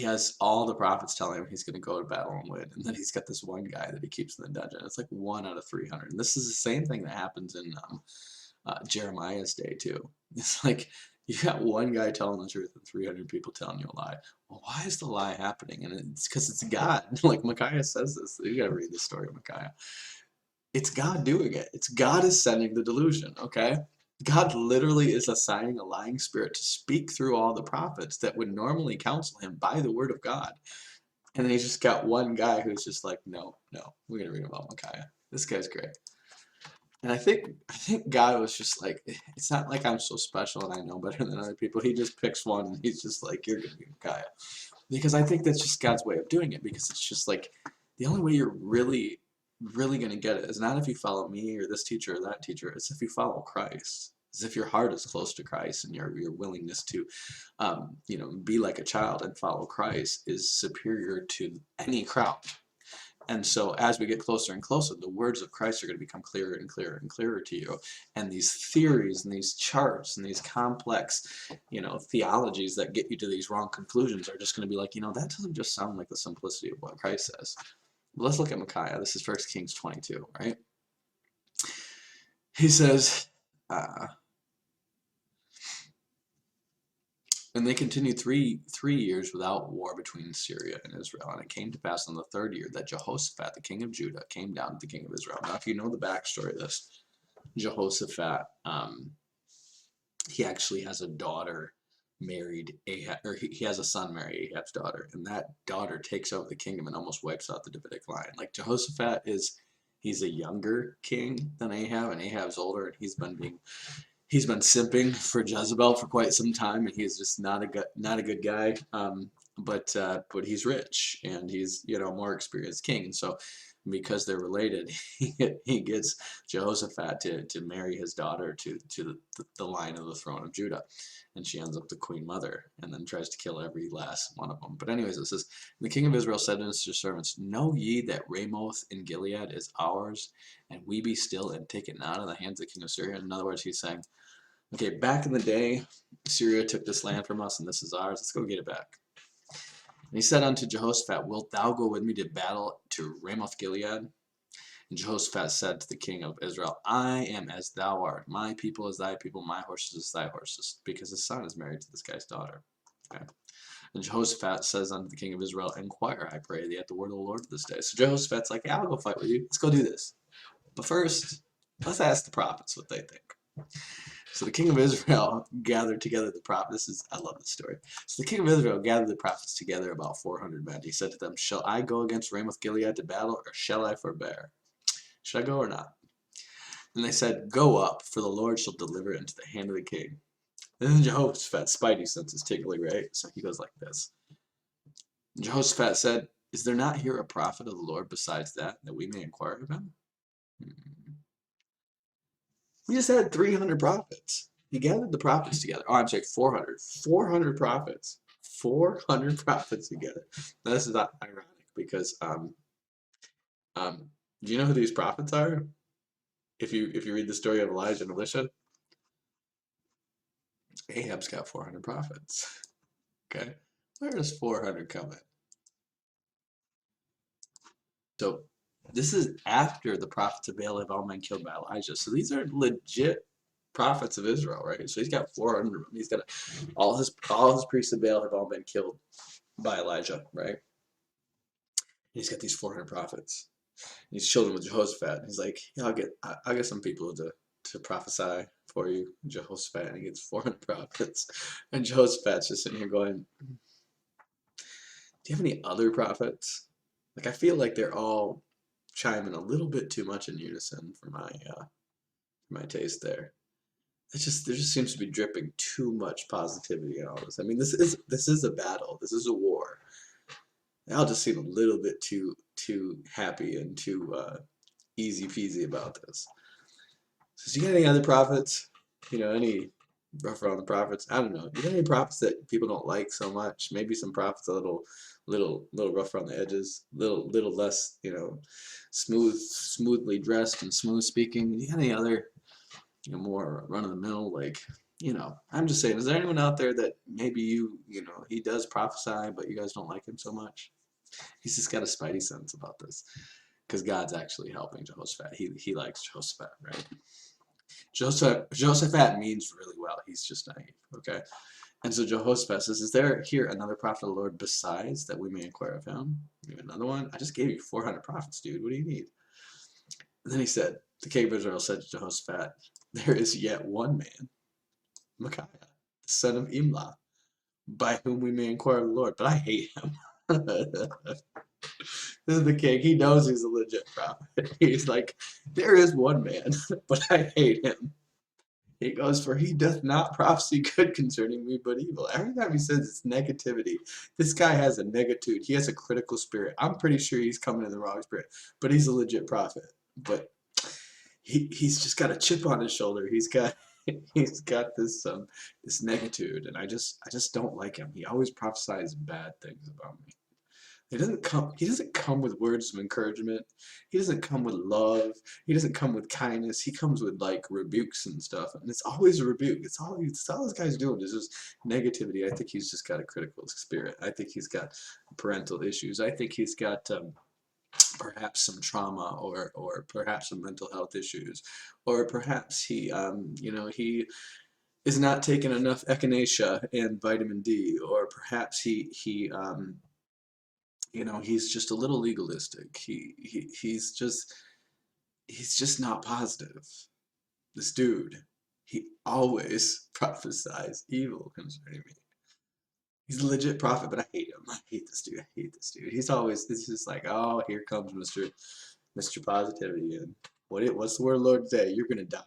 [SPEAKER 3] has all the prophets telling him he's going to go to battle and win. And then he's got this one guy that he keeps in the dungeon. It's like 1 out of 300. And this is the same thing that happens in Jeremiah's day too. It's like you got one guy telling the truth and 300 people telling you a lie. Well, why is the lie happening? And it's because it's God. Like Micaiah says this. You got to read this story of Micaiah. It's God doing it. It's God is sending the delusion, okay? God literally is assigning a lying spirit to speak through all the prophets that would normally counsel him by the word of God. And then he's just got one guy who's just like, no, no, we're gonna read about Micaiah. This guy's great. And I think God was just like, it's not like I'm so special and I know better than other people. He just picks one and he's just like, you're gonna be Micaiah. Because I think that's just God's way of doing it, because it's just like the only way you're really, really gonna get it is not if you follow me or this teacher or that teacher, it's if you follow Christ. It's if your heart is close to Christ and your willingness to be like a child and follow Christ is superior to any crowd. And so as we get closer and closer, the words of Christ are going to become clearer and clearer and clearer to you. And these theories and these charts and these complex, theologies that get you to these wrong conclusions are just going to be like, that doesn't just sound like the simplicity of what Christ says. Well, let's look at Micaiah. This is 1 Kings 22, right? He says, and they continued three years without war between Syria and Israel. And it came to pass on the third year that Jehoshaphat, the king of Judah, came down to the king of Israel. Now, if you know the backstory of this, Jehoshaphat, he actually has a daughter married Ahab, or he has a son marry Ahab's daughter, and that daughter takes over the kingdom and almost wipes out the Davidic line. Like Jehoshaphat he's a younger king than Ahab, and Ahab's older, and he's been simping for Jezebel for quite some time, and he's just not a good guy. But he's rich, and he's more experienced king, and so because they're related, he gets Jehoshaphat to marry his daughter to the line of the throne of Judah, and she ends up the queen mother, and then tries to kill every last one of them. But anyways, it says, the king of Israel said unto his servants, know ye that Ramoth in Gilead is ours, and we be still and take it not out of the hands of the king of Syria? In other words, he's saying, okay, back in the day, Syria took this land from us, and this is ours. Let's go get it back. And he said unto Jehoshaphat, wilt thou go with me to battle to Ramoth Gilead? And Jehoshaphat said to the king of Israel, I am as thou art. My people is thy people, my horses is thy horses. Because his son is married to this guy's daughter. Okay. And Jehoshaphat says unto the king of Israel, inquire, I pray thee, at the word of the Lord this day. So Jehoshaphat's like, yeah, I'll go fight with you. Let's go do this. But first, let's ask the prophets what they think. So the king of Israel gathered together the prophets. I love this story. So the king of Israel gathered the prophets together, about 400 men. He said to them, shall I go against Ramoth Gilead to battle, or shall I forbear? Should I go or not? And they said, go up, for the Lord shall deliver it into the hand of the king. And then Jehoshaphat's spidey senses tickling, right? So he goes like this. And Jehoshaphat said, is there not here a prophet of the Lord besides that we may inquire of him? We just had 300 prophets. He gathered the prophets together. Oh, I'm sorry, 400. 400 prophets. 400 prophets together. Now, this is not ironic because do you know who these prophets are? If you read the story of Elijah and Elisha, Ahab's got 400 prophets. Okay, where does 400 come in? So this is after the prophets of Baal have all been killed by Elijah. So these are legit prophets of Israel, right? So he's got 400. He's got all his priests of Baal have all been killed by Elijah, right? He's got these 400 prophets. He's children with Jehoshaphat. He's like, yeah, I'll get some people to prophesy for you, Jehoshaphat, and he gets 400 prophets. And Jehoshaphat's just sitting here going, do you have any other prophets? Like, I feel like they're all chiming a little bit too much in unison for my taste there. There just seems to be dripping too much positivity in all this. I mean, this is a battle. This is a war. I'll just seem a little bit too happy and too easy peasy about this. So, do you got any other prophets? Any rough around the prophets? I don't know. You got any prophets that people don't like so much? Maybe some prophets a little rough around the edges, little less, smoothly dressed and smooth speaking. Do you got any other, more run of the mill, like, I'm just saying, is there anyone out there that maybe he does prophesy, but you guys don't like him so much? He's just got a spidey sense about this, because God's actually helping Jehoshaphat. He likes Jehoshaphat, right? Jehoshaphat means really well. He's just naive, okay? And so Jehoshaphat says, is there here another prophet of the Lord besides that we may inquire of him? You have another one? I just gave you 400 prophets, dude. What do you need? And then he said, the king of Israel said to Jehoshaphat, there is yet one man, Micaiah, the son of Imlah, by whom we may inquire of the Lord. But I hate him. This is the king. He knows he's a legit prophet. He's like, there is one man, but I hate him. He goes, for he doth not prophesy good concerning me, but evil. Every time he says it's negativity, this guy has a negatude. He has a critical spirit. I'm pretty sure he's coming in the wrong spirit, but he's a legit prophet. But he's just got a chip on his shoulder. He's got this negatude, and I just don't like him. He always prophesies bad things about me. He doesn't come with words of encouragement. He doesn't come with love. He doesn't come with kindness. He comes with like rebukes and stuff. And it's always a rebuke. It's all this guy's doing is just negativity. I think he's just got a critical spirit. I think he's got parental issues. I think he's got perhaps some trauma or perhaps some mental health issues. Or perhaps he is not taking enough echinacea and vitamin D. Or perhaps he's just a little legalistic. He's just not positive. This dude, he always prophesies evil concerning me. He's a legit prophet, but I hate him. I hate this dude. I hate this dude. It's just like, oh, here comes Mr. Positivity, and what's the word of the Lord today? You're gonna die.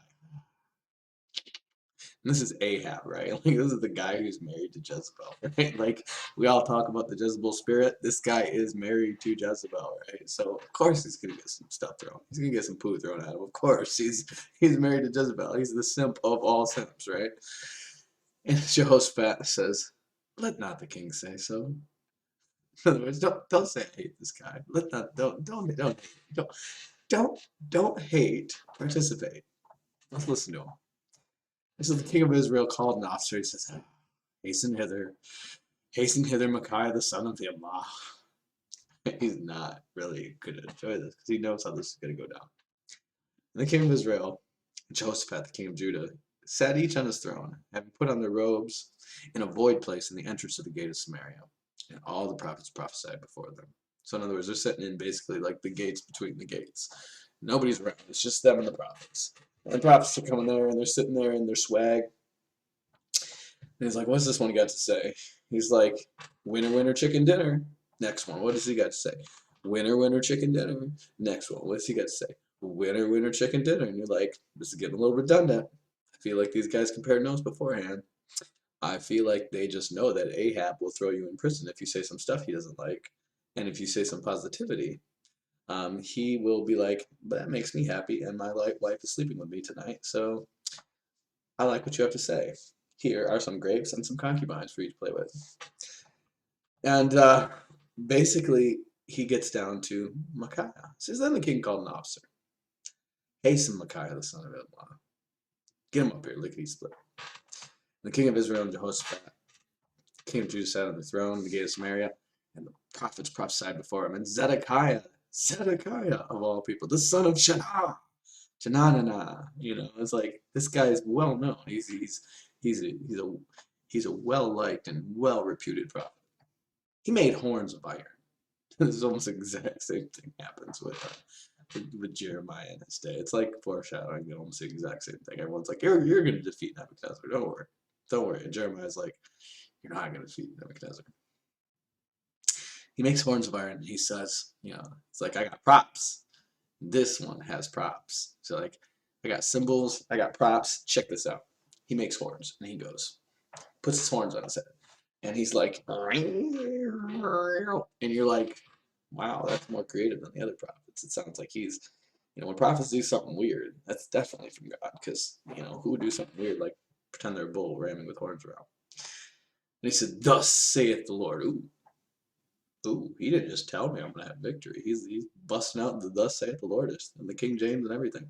[SPEAKER 3] And this is Ahab, right? Like, this is the guy who's married to Jezebel, right? Like, we all talk about the Jezebel spirit. This guy is married to Jezebel, right? So, of course, he's going to get some stuff thrown. He's going to get some poo thrown at him. Of course, he's married to Jezebel. He's the simp of all simps, right? And Jehoshaphat says, let not the king say so. In other words, don't say I hate this guy. Don't hate. Participate. Let's listen to him. So the king of Israel called an officer. He says, hasten hither, Micaiah, the son of Imlah. He's not really going to enjoy this because he knows how this is going to go down. And the king of Israel, Jehoshaphat, the king of Judah, sat each on his throne, having put on their robes in a void place in the entrance of the gate of Samaria. And all the prophets prophesied before them. So in other words, they're sitting in basically like the gates between the gates. Nobody's around. It's just them and the prophets. And the prophets are coming there, and they're sitting there in their swag. And he's like, what's this one got to say? He's like, winner, winner, chicken dinner. Next one, what does he got to say? Winner, winner, chicken dinner. Next one, what's he got to say? Winner, winner, chicken dinner. And you're like, this is getting a little redundant. I feel like these guys compared notes beforehand. I feel like they just know that Ahab will throw you in prison if you say some stuff he doesn't like. And if you say some positivity, he will be like, that makes me happy, and my wife is sleeping with me tonight, so I like what you have to say. Here are some grapes and some concubines for you to play with. And basically, he gets down to Micaiah. So then the king called an officer. Hasten, Micaiah, the son of Imlah. Get him up here, lickety split. And the king of Israel and Jehoshaphat, king of Judah, sat on the throne in the gate of Samaria, and the prophets prophesied before him. And Zedekiah of all people, the son of Chananana, it's like this guy is well known. He's a well liked and well reputed prophet. He made horns of iron. This is almost the exact same thing happens with Jeremiah in his day. It's like foreshadowing, almost the exact same thing. Everyone's like, you're going to defeat Nebuchadnezzar. Don't worry. And Jeremiah's like, you're not going to defeat Nebuchadnezzar. He makes horns of iron, and he says, it's like, I got props. This one has props. So like, I got symbols, I got props. Check this out. He makes horns, and he puts his horns on his head. And he's like, and you're like, wow, that's more creative than the other prophets. It sounds like he's, when prophets do something weird, that's definitely from God. Because, who would do something weird like pretend they're a bull ramming with horns around? And he said, thus saith the Lord. Ooh, he didn't just tell me I'm going to have victory. He's busting out the thus saith the Lord and the King James and everything.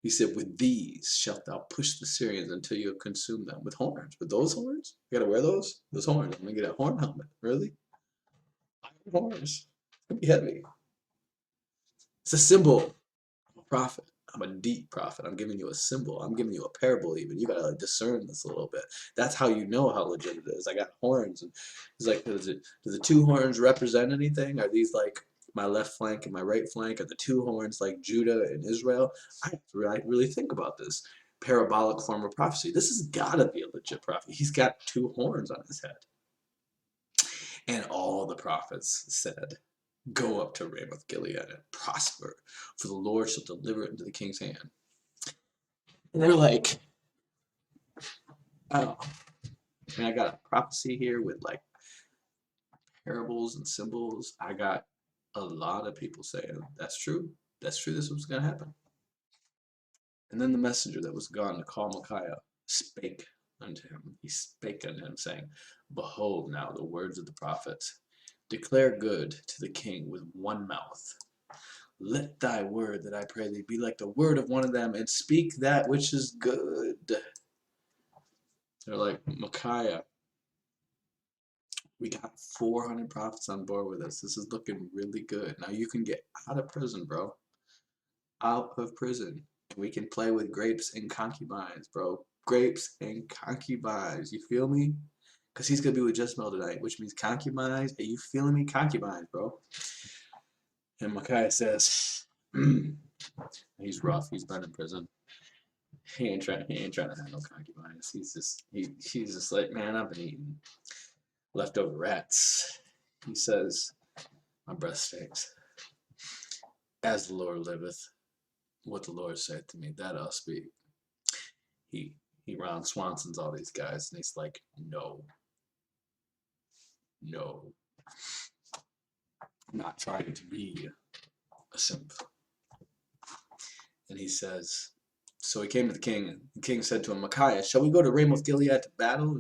[SPEAKER 3] He said, with these shalt thou push the Syrians until you have consumed them. With horns. With those horns? You got to wear those? Those horns. I'm going to get a horn helmet. Really? Iron horns. It's going to be heavy. It's a symbol. I'm a prophet. I'm a deep prophet. I'm giving you a symbol. I'm giving you a parable even. You got to discern this a little bit. That's how you know how legit it is. I got horns. And he's like, do the two horns represent anything? Are these like my left flank and my right flank? Are the two horns like Judah and Israel? I have to really think about this. parabolic form of prophecy. This has got to be a legit prophet. He's got 2 horns on his head. And all the prophets said, go up to Ramoth Gilead and prosper, for the Lord shall deliver it into the king's hand. And they're like, oh, I mean, I got a prophecy here with like parables and symbols. I got a lot of people saying, that's true. That's true. This is what's going to happen. And then the messenger that was gone to call Micaiah spake unto him. He spake unto him, saying, behold now the words of the prophets. Declare good to the king with one mouth. Let thy word, that I pray thee, be like the word of one of them, and speak that which is good. They're like, Micaiah, we got 400 prophets on board with us. This is looking really good. Now you can get out of prison, bro. Out of prison. We can play with grapes and concubines, bro. Grapes and concubines. You feel me? Because he's going to be with Jezebel tonight, which means concubines. Are you feeling me? Concubines, bro. And Micaiah says, he's rough. He's been in prison. He ain't trying to have no concubines. He's just like, man, I've been eating leftover rats. He says, my breath stinks. As the Lord liveth, what the Lord said to me, that I'll speak. He Ron Swanson's all these guys, and he's like, no. I'm not trying to be a simp. And he says, so he came to the king, and the king said to him, Micaiah, shall we go to Ramoth Gilead to battle,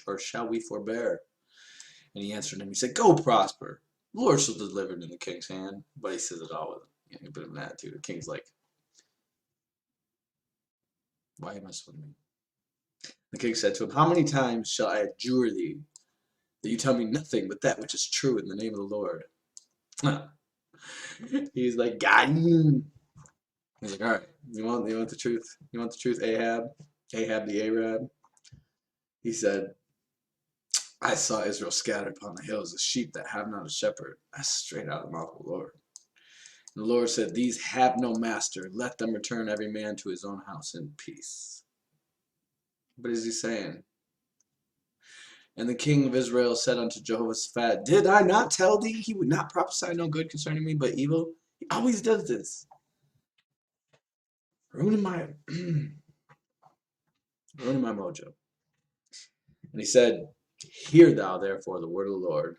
[SPEAKER 3] or shall we forbear? And he answered him, he said, go prosper. The Lord shall deliver it in the king's hand. But he says it all with a bit of an attitude. The king's like, why am I messing with me? The king said to him, how many times shall I adjure thee that you tell me nothing but that which is true in the name of the Lord? He's like, got him. He's like, all right, you want the truth? You want the truth, Ahab the Arab? He said, I saw Israel scattered upon the hills as sheep that have not a shepherd. That's straight out of the mouth of the Lord. And the Lord said, these have no master. Let them return every man to his own house in peace. What is he saying? And the king of Israel said unto Jehoshaphat, did I not tell thee he would not prophesy no good concerning me, but evil? He always does this. Ruining my mojo. And he said, hear thou therefore the word of the Lord.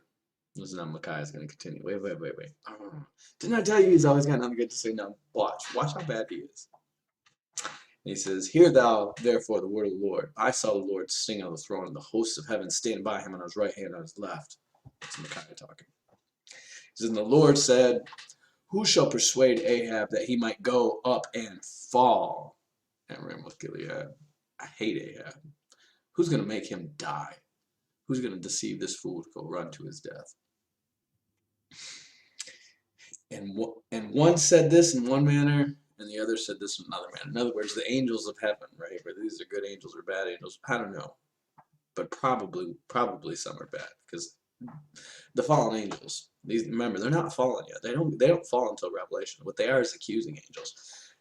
[SPEAKER 3] Listen, now Micaiah is going to continue. Wait. Didn't I tell you he's always got nothing good to say? Now watch how bad he is. And he says, hear thou therefore the word of the Lord. I saw the Lord sitting on the throne, and the hosts of heaven stand by him on his right hand and on his left. That's Micaiah talking. He says, and the Lord said, who shall persuade Ahab that he might go up and fall at Ramoth Gilead? I hate Ahab. Who's going to make him die? Who's going to deceive this fool to go run to his death? And one said this in one manner, and the other said this in another manner. In other words, the angels of heaven, right? Whether these are good angels or bad angels, I don't know. But probably some are bad, because the fallen angels, remember, they're not fallen yet. They don't fall until Revelation. What they are is accusing angels.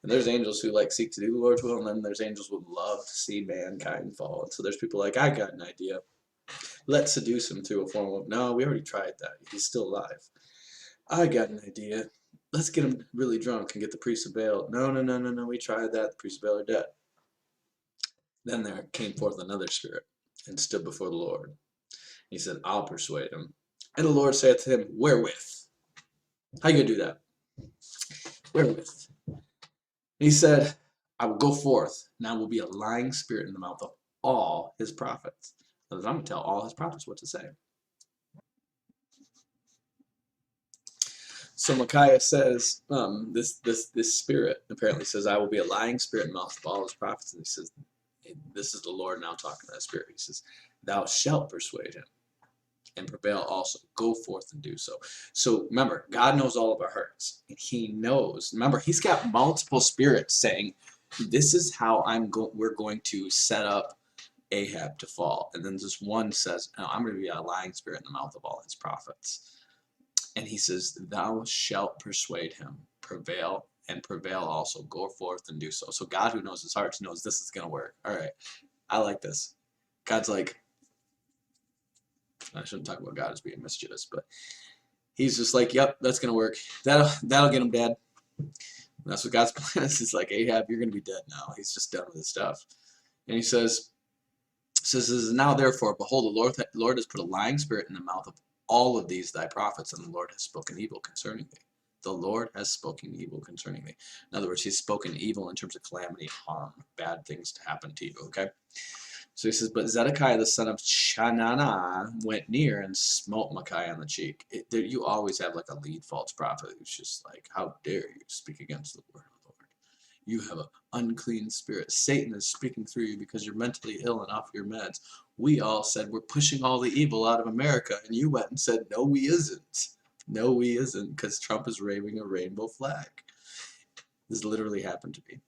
[SPEAKER 3] And there's angels who like seek to do the Lord's will, and then there's angels who would love to see mankind fall. And so there's people like, I got an idea. Let's seduce him through a form of, no, we already tried that. He's still alive. I got an idea. Let's get him really drunk and get the priests of Baal. No, we tried that. The priests of Baal are dead. Then there came forth another spirit and stood before the Lord. He said, I'll persuade him. And the Lord said to him, wherewith? How you going to do that? Wherewith? And he said, I will go forth, and I will be a lying spirit in the mouth of all his prophets. I'm going to tell all his prophets what to say. So Micaiah says, this spirit apparently says, I will be a lying spirit in the mouth of all his prophets. And he says, this is the Lord now talking to that spirit. He says, thou shalt persuade him and prevail also. Go forth and do so. So remember, God knows all of our hearts. And he knows. Remember, he's got multiple spirits saying, this is how we're going to set up Ahab to fall. And then this one says, no, I'm going to be a lying spirit in the mouth of all his prophets. And he says, thou shalt persuade him, prevail, and prevail also. Go forth and do so. So God, who knows his heart, knows this is going to work. All right, I like this. God's like, I shouldn't talk about God as being mischievous, but he's just like, yep, that's going to work. That'll get him dead. And that's what God's plan is. He's like, Ahab, you're going to be dead now. He's just done with his stuff. And he says, now therefore, behold, the Lord has put a lying spirit in the mouth of all of these thy prophets, and the Lord has spoken evil concerning thee. The Lord has spoken evil concerning thee. In other words, he's spoken evil in terms of calamity, harm, bad things to happen to you, okay? So he says, but Zedekiah the son of Chanana went near and smote Micaiah on the cheek. You always have like a lead false prophet who's just like, how dare you speak against the word of the Lord? You have an unclean spirit. Satan is speaking through you because you're mentally ill and off your meds. We all said we're pushing all the evil out of America, and you went and said, no, we isn't. No, we isn't, because Trump is waving a rainbow flag. This literally happened to me.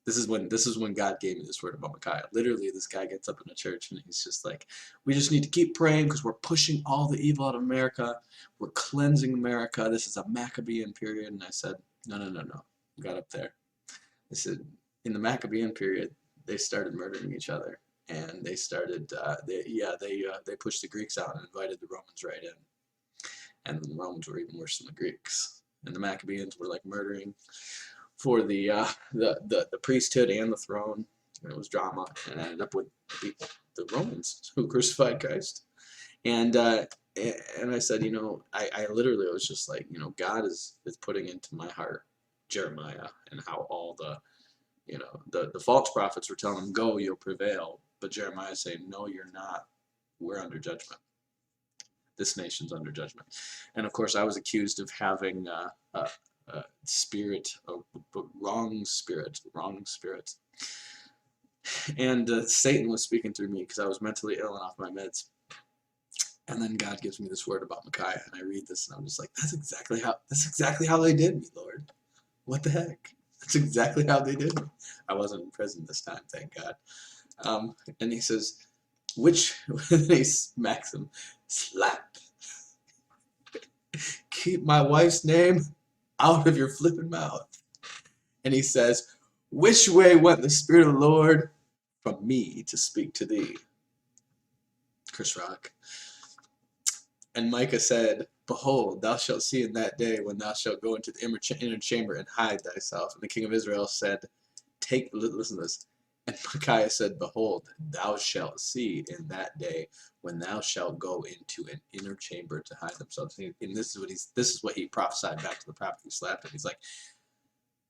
[SPEAKER 3] This is when God gave me this word about Micaiah. Literally, this guy gets up in a church and he's just like, we just need to keep praying because we're pushing all the evil out of America. We're cleansing America. This is a Maccabean period. And I said, no. Got up there. I said, in the Maccabean period, they started murdering each other. And they started, they pushed the Greeks out and invited the Romans right in. And the Romans were even worse than the Greeks. And the Maccabeans were like murdering for the priesthood and the throne, and it was drama, and I ended up with the Romans who crucified Christ. And I said, I literally was just like, God is putting into my heart Jeremiah and how all the false prophets were telling him, go, you'll prevail, but Jeremiah is saying, no, you're not. We're under judgment. This nation's under judgment. And of course, I was accused of having wrong spirit. And Satan was speaking through me because I was mentally ill and off my meds. And then God gives me this word about Micaiah, and I read this, and I'm just like, that's exactly how they did me, Lord. What the heck? That's exactly how they did me. I wasn't in prison this time, thank God. And he says, he smacks him, slap. Keep my wife's name out of your flipping mouth. And he says, which way went the Spirit of the Lord from me to speak to thee? Chris Rock. And Micah said, behold, thou shalt see in that day when thou shalt go into the inner chamber and hide thyself. And the king of Israel said, listen to this. And Micaiah said, behold, thou shalt see in that day when thou shalt go into an inner chamber to hide themselves. And this is what he prophesied back to the prophet who slapped him. He's like,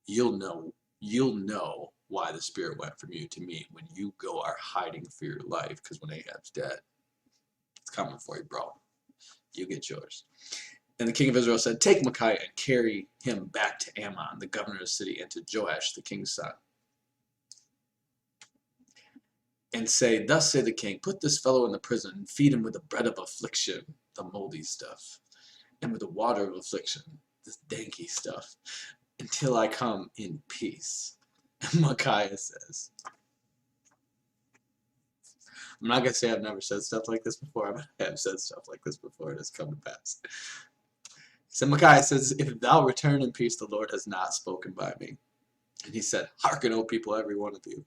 [SPEAKER 3] you'll know why the Spirit went from you to me when you are hiding for your life, because when Ahab's dead, it's coming for you, bro. You get yours. And the king of Israel said, take Micaiah and carry him back to Ammon, the governor of the city, and to Joash, the king's son. And say, thus say the king, put this fellow in the prison and feed him with the bread of affliction, the moldy stuff, and with the water of affliction, this danky stuff, until I come in peace. And Micaiah says, I'm not going to say I've never said stuff like this before, but I have said stuff like this before. It has come to pass. So Micaiah says, if thou return in peace, the Lord has not spoken by me. And he said, hearken, O people, every one of you.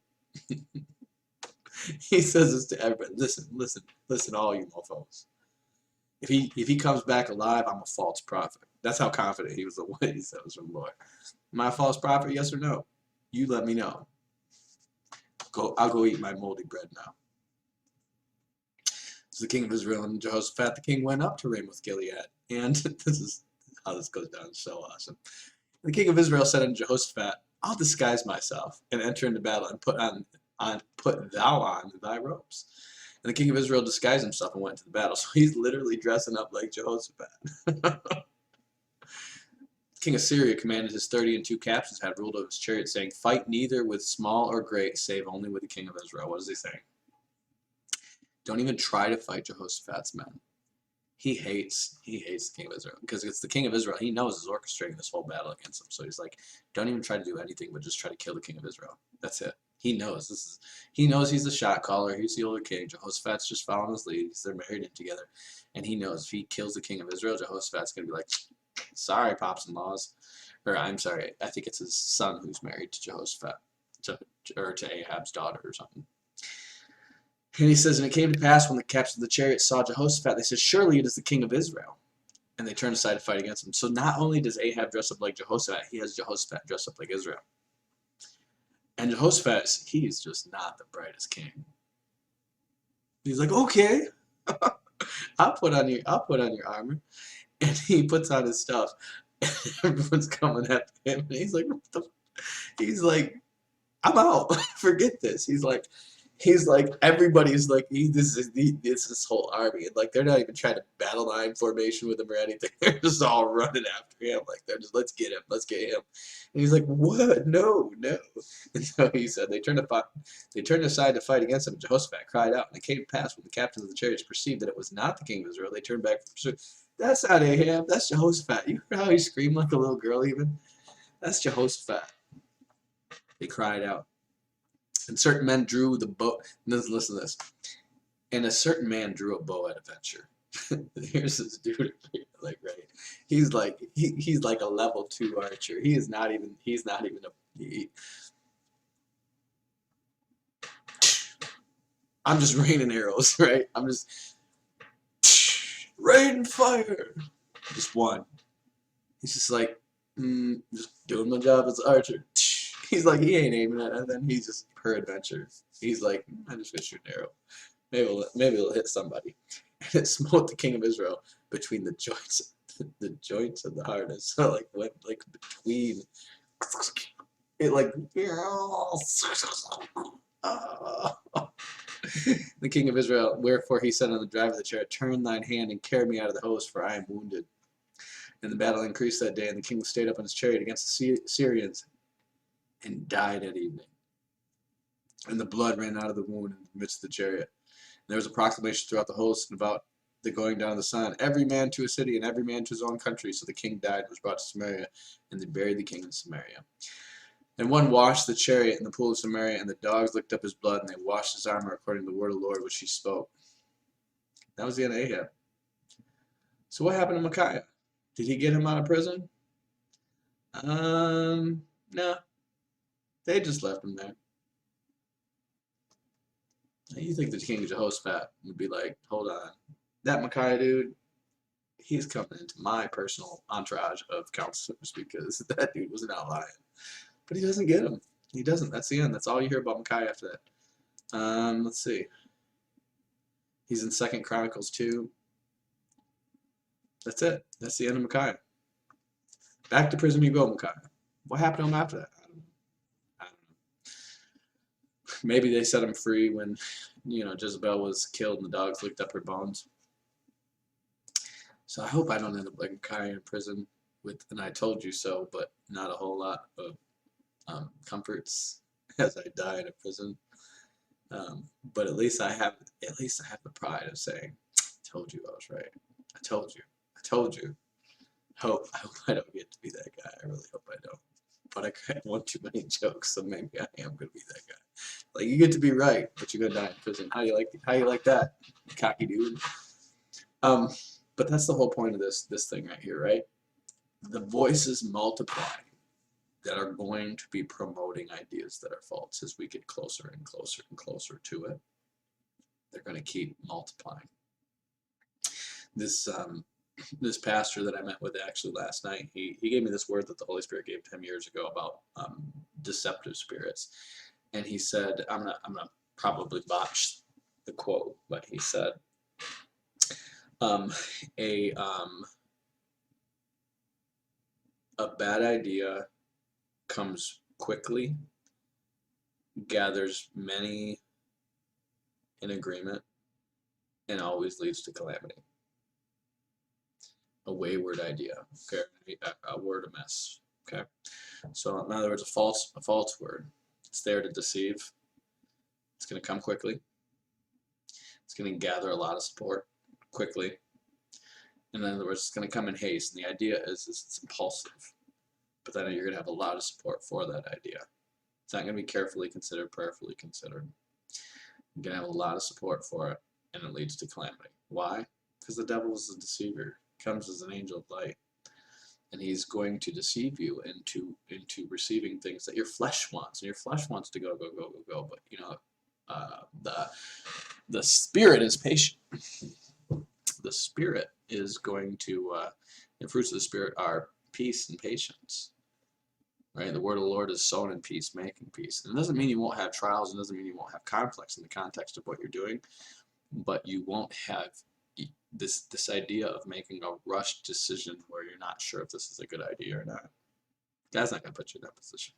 [SPEAKER 3] He says this to everybody. Listen, all you mofos. If he comes back alive, I'm a false prophet. That's how confident he was of what he said was from the Lord. Am I a false prophet, yes or no? You let me know. I'll go eat my moldy bread now. So the king of Israel and Jehoshaphat the king went up to Ramoth Gilead. And this is how this goes down. It's so awesome. The king of Israel said unto Jehoshaphat, I'll disguise myself and enter into battle and put thou on thy robes. And the king of Israel disguised himself and went to the battle. So he's literally dressing up like Jehoshaphat. King of Syria commanded his 32 captains had ruled over his chariot, saying, fight neither with small or great, save only with the king of Israel. What is he saying? Don't even try to fight Jehoshaphat's men. He hates the king of Israel because it's the king of Israel. He knows is orchestrating this whole battle against him. So he's like, don't even try to do anything, but just try to kill the king of Israel. That's it. He knows he knows he's the shot caller. He's the older king. Jehoshaphat's just following his lead because they're married in together. And he knows if he kills the king of Israel, Jehoshaphat's going to be like, Sorry, pops-in-laws. Or I'm sorry, I think it's his son who's married to Jehoshaphat, to Ahab's daughter or something. And he says, and it came to pass when the captains of the chariots saw Jehoshaphat, they said, surely it is the king of Israel. And they turned aside to fight against him. So not only does Ahab dress up like Jehoshaphat, he has Jehoshaphat dress up like Israel. And Jehoshaphat, he's just not the brightest king. He's like, okay, I'll put on your armor. And he puts on his stuff. And everyone's coming after him. And he's like, what the? He's like, I'm out. Forget this. He's like, everybody's like, this is this whole army, and like they're not even trying to battle line formation with him or anything. They're just all running after him, like they're just, let's get him. And he's like, what? No. And so he said they turned aside to fight against him. Jehoshaphat cried out, and it came to pass when the captains of the chariots perceived that it was not the king of Israel, they turned back from pursuit. That's not Ahab. That's Jehoshaphat. You heard how he screamed like a little girl, even? That's Jehoshaphat. They cried out. And certain men drew the bow. Listen to this. And a certain man drew a bow at a venture. Here's this dude, like, right? He's like a level 2 archer. He's not even I'm just raining arrows, right? I'm just rain fire. Just one. He's just like, just doing my job as an archer. He's like, he ain't aiming at it, and then he's just per adventure. He's like, I'm just gonna shoot an arrow. Maybe it'll hit somebody. And it smote the king of Israel between the joints of the harness. So like went like between it, like the king of Israel. Wherefore he said on the driver of the chariot, turn thine hand and carry me out of the host, for I am wounded. And the battle increased that day, and the king stayed up on his chariot against the Syrians, and died at evening. And the blood ran out of the wound in the midst of the chariot. And there was a proclamation throughout the host and about the going down of the sun, every man to a city and every man to his own country. So the king died and was brought to Samaria, and they buried the king in Samaria. And one washed the chariot in the pool of Samaria, and the dogs licked up his blood, and they washed his armor according to the word of the Lord which he spoke. That was the end of Ahab. So what happened to Micaiah? Did he get him out of prison? No. They just left him there. You think the king of Jehoshaphat would be like, hold on, that Micaiah dude, he's coming into my personal entourage of counselors because that dude was not lying. But he doesn't get him. He doesn't. That's the end. That's all you hear about Micaiah after that. Let's see. He's in 2 Chronicles 2. That's it. That's the end of Micaiah. Back to prison you go, Micaiah. What happened to him after that? I don't know. Maybe they set him free when, Jezebel was killed and the dogs licked up her bones. So I hope I don't end up like Micaiah in prison with an I told you so, but not a whole lot of comforts as I die in a prison. But at least I have the pride of saying, I told you I was right. I told you. I hope I don't get to be that guy. I really hope I don't. But I cracked one too many jokes, so maybe I am gonna be that guy. Like, you get to be right, but you're gonna die in prison. How you like that, cocky dude? But that's the whole point of this thing right here, right? The voices multiply that are going to be promoting ideas that are false as we get closer and closer and closer to it. They're going to keep multiplying. This pastor that I met with actually last night, he gave me this word that the Holy Spirit gave to him years ago about deceptive spirits, and he said, I'm gonna probably botch the quote, but he said, a bad idea comes quickly, gathers many in agreement, and always leads to calamity. A wayward idea, okay, a word amiss, okay. So in other words, a false word. It's there to deceive. It's going to come quickly. It's going to gather a lot of support quickly. In other words, it's going to come in haste. And the idea is it's impulsive. But then you're going to have a lot of support for that idea. It's not going to be carefully considered, prayerfully considered. You're going to have a lot of support for it, and it leads to calamity. Why? Because the devil is a deceiver. He comes as an angel of light. And he's going to deceive you into receiving things that your flesh wants, and your flesh wants to go, go, go, go, go. But you know, the spirit is patient. The spirit is going to. The fruits of the spirit are peace and patience. Right? The word of the Lord is sown in peace, making peace. And it doesn't mean you won't have trials. It doesn't mean you won't have conflicts in the context of what you're doing, but you won't have this idea of making a rushed decision where you're not sure if this is a good idea or not. God's not going to put you in that position.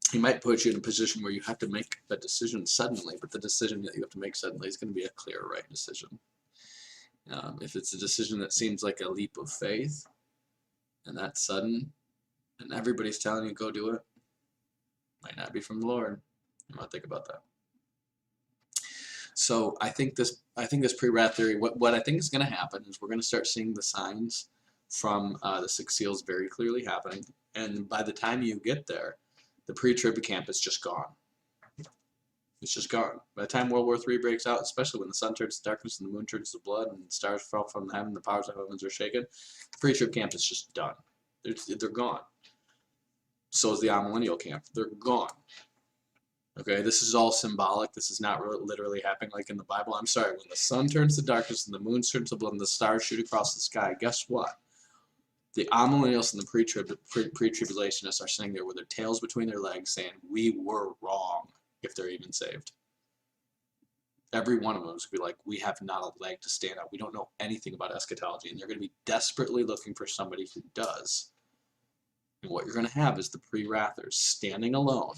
[SPEAKER 3] He might put you in a position where you have to make a decision suddenly, but the decision that you have to make suddenly is going to be a clear, right decision. If it's a decision that seems like a leap of faith, and that's sudden, and everybody's telling you go do it, might not be from the Lord. You might think about that. So I think this pre-wrath theory, what I think is going to happen is we're going to start seeing the signs from the 6 seals very clearly happening, and by the time you get there, the pre-trib camp is just gone. It's just gone. By the time World War III breaks out, especially when the sun turns to darkness and the moon turns to blood and the stars fall from heaven, the powers of heavens are shaken, the pre-trib camp is just done. They're gone. So is the amillennial camp. They're gone. Okay, this is all symbolic. This is not literally happening like in the Bible. I'm sorry, when the sun turns to darkness and the moon turns to blood and the stars shoot across the sky, guess what? The amillennialists and the pre-tribulationists are sitting there with their tails between their legs saying, we were wrong, if they're even saved. Every one of them is going to be like, we have not a leg to stand on. We don't know anything about eschatology. And they're going to be desperately looking for somebody who does. And what you're going to have is the pre-wrathers standing alone,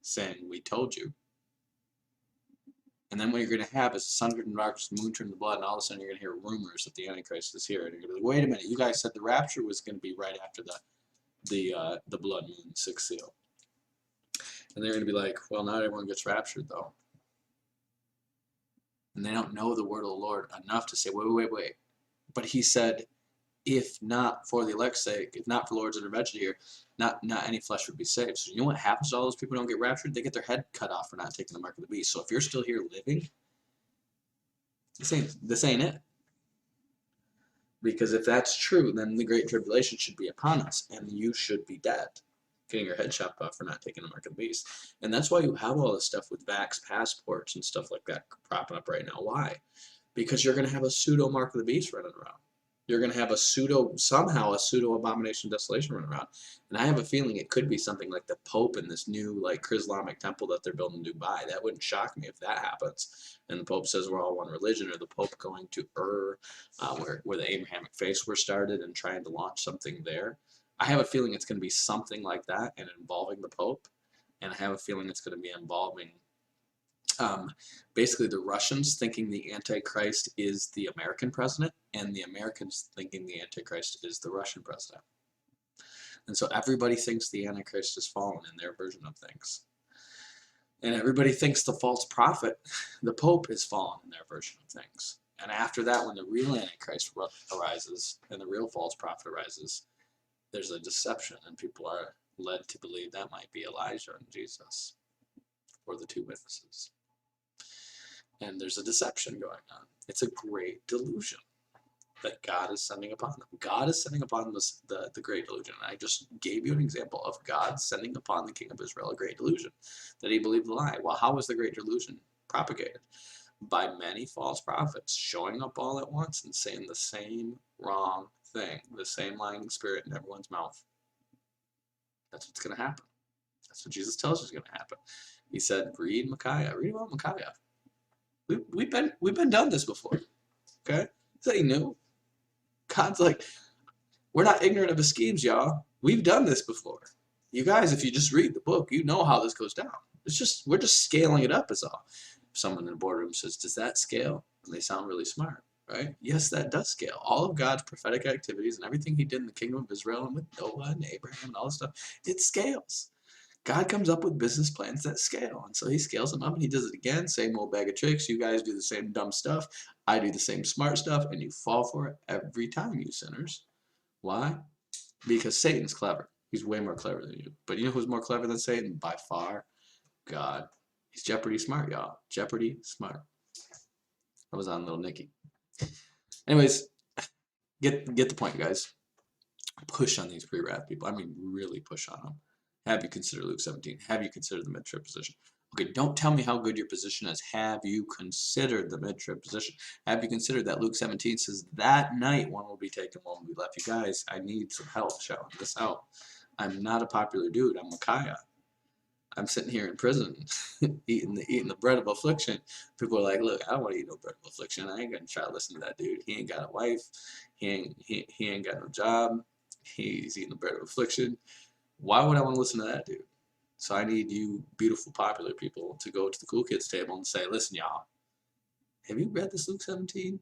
[SPEAKER 3] saying, we told you. And then what you're going to have is the sun turned to darkness, the moon turned to blood, and all of a sudden you're going to hear rumors that the Antichrist is here. And you're going to be like, wait a minute, you guys said the rapture was going to be right after the blood moon, 6th seal. And they're going to be like, well, not everyone gets raptured, though. And they don't know the word of the Lord enough to say, wait. But he said, if not for the elect's sake, if not for the Lord's intervention here, not any flesh would be saved. So you know what happens to all those people who don't get raptured? They get their head cut off for not taking the mark of the beast. So if you're still here living, this ain't it. Because if that's true, then the Great Tribulation should be upon us, and you should be dead, getting your head chopped off for not taking the mark of the beast. And that's why you have all this stuff with vax passports and stuff like that propping up right now. Why? Because you're going to have a pseudo mark of the beast running around. You're going to have somehow a pseudo abomination of desolation running around. And I have a feeling it could be something like the Pope in this new like Islamic temple that they're building in Dubai. That wouldn't shock me if that happens. And the Pope says we're all one religion, or the Pope going to where the Abrahamic faiths were started and trying to launch something there. I have a feeling it's going to be something like that and involving the Pope. And I have a feeling it's going to be involving basically the Russians thinking the Antichrist is the American president, and the Americans thinking the Antichrist is the Russian president. And so everybody thinks the Antichrist has fallen in their version of things. And everybody thinks the false prophet, the Pope, is fallen in their version of things. And after that, when the real Antichrist arises and the real false prophet arises, there's a deception, and people are led to believe that might be Elijah and Jesus, or the 2 witnesses. And there's a deception going on. It's a great delusion that God is sending upon them. God is sending upon the great delusion. And I just gave you an example of God sending upon the king of Israel a great delusion, that he believed the lie. Well, how was the great delusion propagated? By many false prophets showing up all at once and saying the same wrong thing, the same lying spirit in everyone's mouth. That's what's going to happen. That's what Jesus tells us is going to happen. He said, read Micaiah. Read about Micaiah. We've been done this before. Okay? Is that new? God's like, we're not ignorant of his schemes, y'all. We've done this before. You guys, if you just read the book, you know how this goes down. We're just scaling it up is all. If someone in the boardroom says, does that scale? And they sound really smart, right? Yes, that does scale. All of God's prophetic activities and everything he did in the kingdom of Israel and with Noah and Abraham and all this stuff, it scales. God comes up with business plans that scale. And so he scales them up and he does it again. Same old bag of tricks. You guys do the same dumb stuff. I do the same smart stuff. And you fall for it every time, you sinners. Why? Because Satan's clever. He's way more clever than you. But you know who's more clever than Satan? By far, God. He's Jeopardy smart, y'all. Jeopardy smart. I was on Little Nicky. Anyways, Get the point, guys. Push on these pre-wrath people. I mean, really push on them. Have you considered Luke 17? Have you considered the mid-trib position? Okay, don't tell me how good your position is. Have you considered the mid-trib position? Have you considered that Luke 17 says that night one will be taken, one will be left? You guys, I need some help shouting this out. I'm not a popular dude. I'm Micaiah. I'm sitting here in prison eating the bread of affliction. People are like, look, I don't want to eat no bread of affliction. I ain't gonna try to listen to that dude. He ain't got a wife. He ain't got no job. He's eating the bread of affliction. Why would I want to listen to that dude? So I need you beautiful popular people to go to the cool kids table and say, listen, y'all, have you read this Luke 17?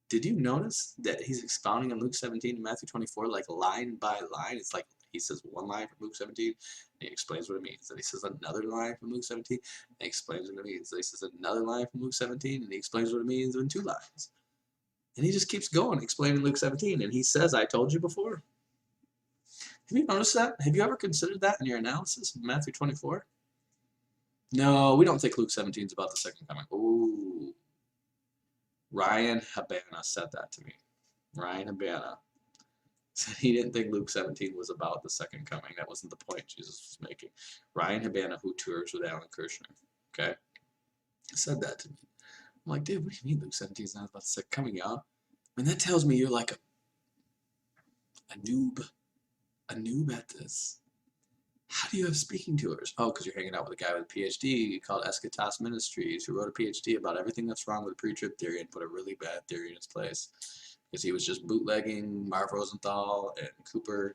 [SPEAKER 3] Did you notice that he's expounding on Luke 17 and Matthew 24 like line by line? It's like he says one line from Luke 17 and he explains what it means. Then he says another line from Luke 17 and he explains what it means. Then he says another line from Luke 17 and he explains what it means in 2 lines. And he just keeps going explaining Luke 17 and he says, I told you before. Have you noticed that? Have you ever considered that in your analysis of Matthew 24? No, we don't think Luke 17 is about the second coming. Ooh. Ryan Habana said that to me. Ryan Habana said he didn't think Luke 17 was about the second coming. That wasn't the point Jesus was making. Ryan Habana, who tours with Alan Kirshner, okay, said that to me. I'm like, dude, what do you mean Luke 17 is not about the second coming, y'all? I mean, that tells me you're like a noob at this. How do you have speaking tours? Oh, because you're hanging out with a guy with a PhD called Eschatos Ministries who wrote a PhD about everything that's wrong with pre-trib theory and put a really bad theory in its place. Because he was just bootlegging Marv Rosenthal and Cooper.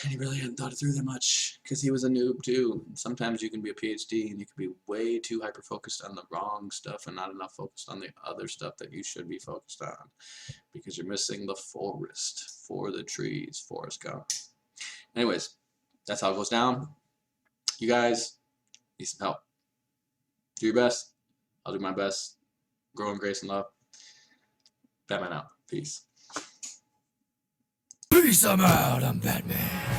[SPEAKER 3] And he really hadn't thought it through that much because he was a noob too. Sometimes you can be a PhD and you can be way too hyper-focused on the wrong stuff and not enough focused on the other stuff that you should be focused on. Because you're missing the forest for the trees, Forrest Gump. Anyways. That's how it goes down. You guys need some help. Do your best. I'll do my best. Grow in grace and love. Batman out. Peace.
[SPEAKER 1] Peace, I'm out. I'm Batman.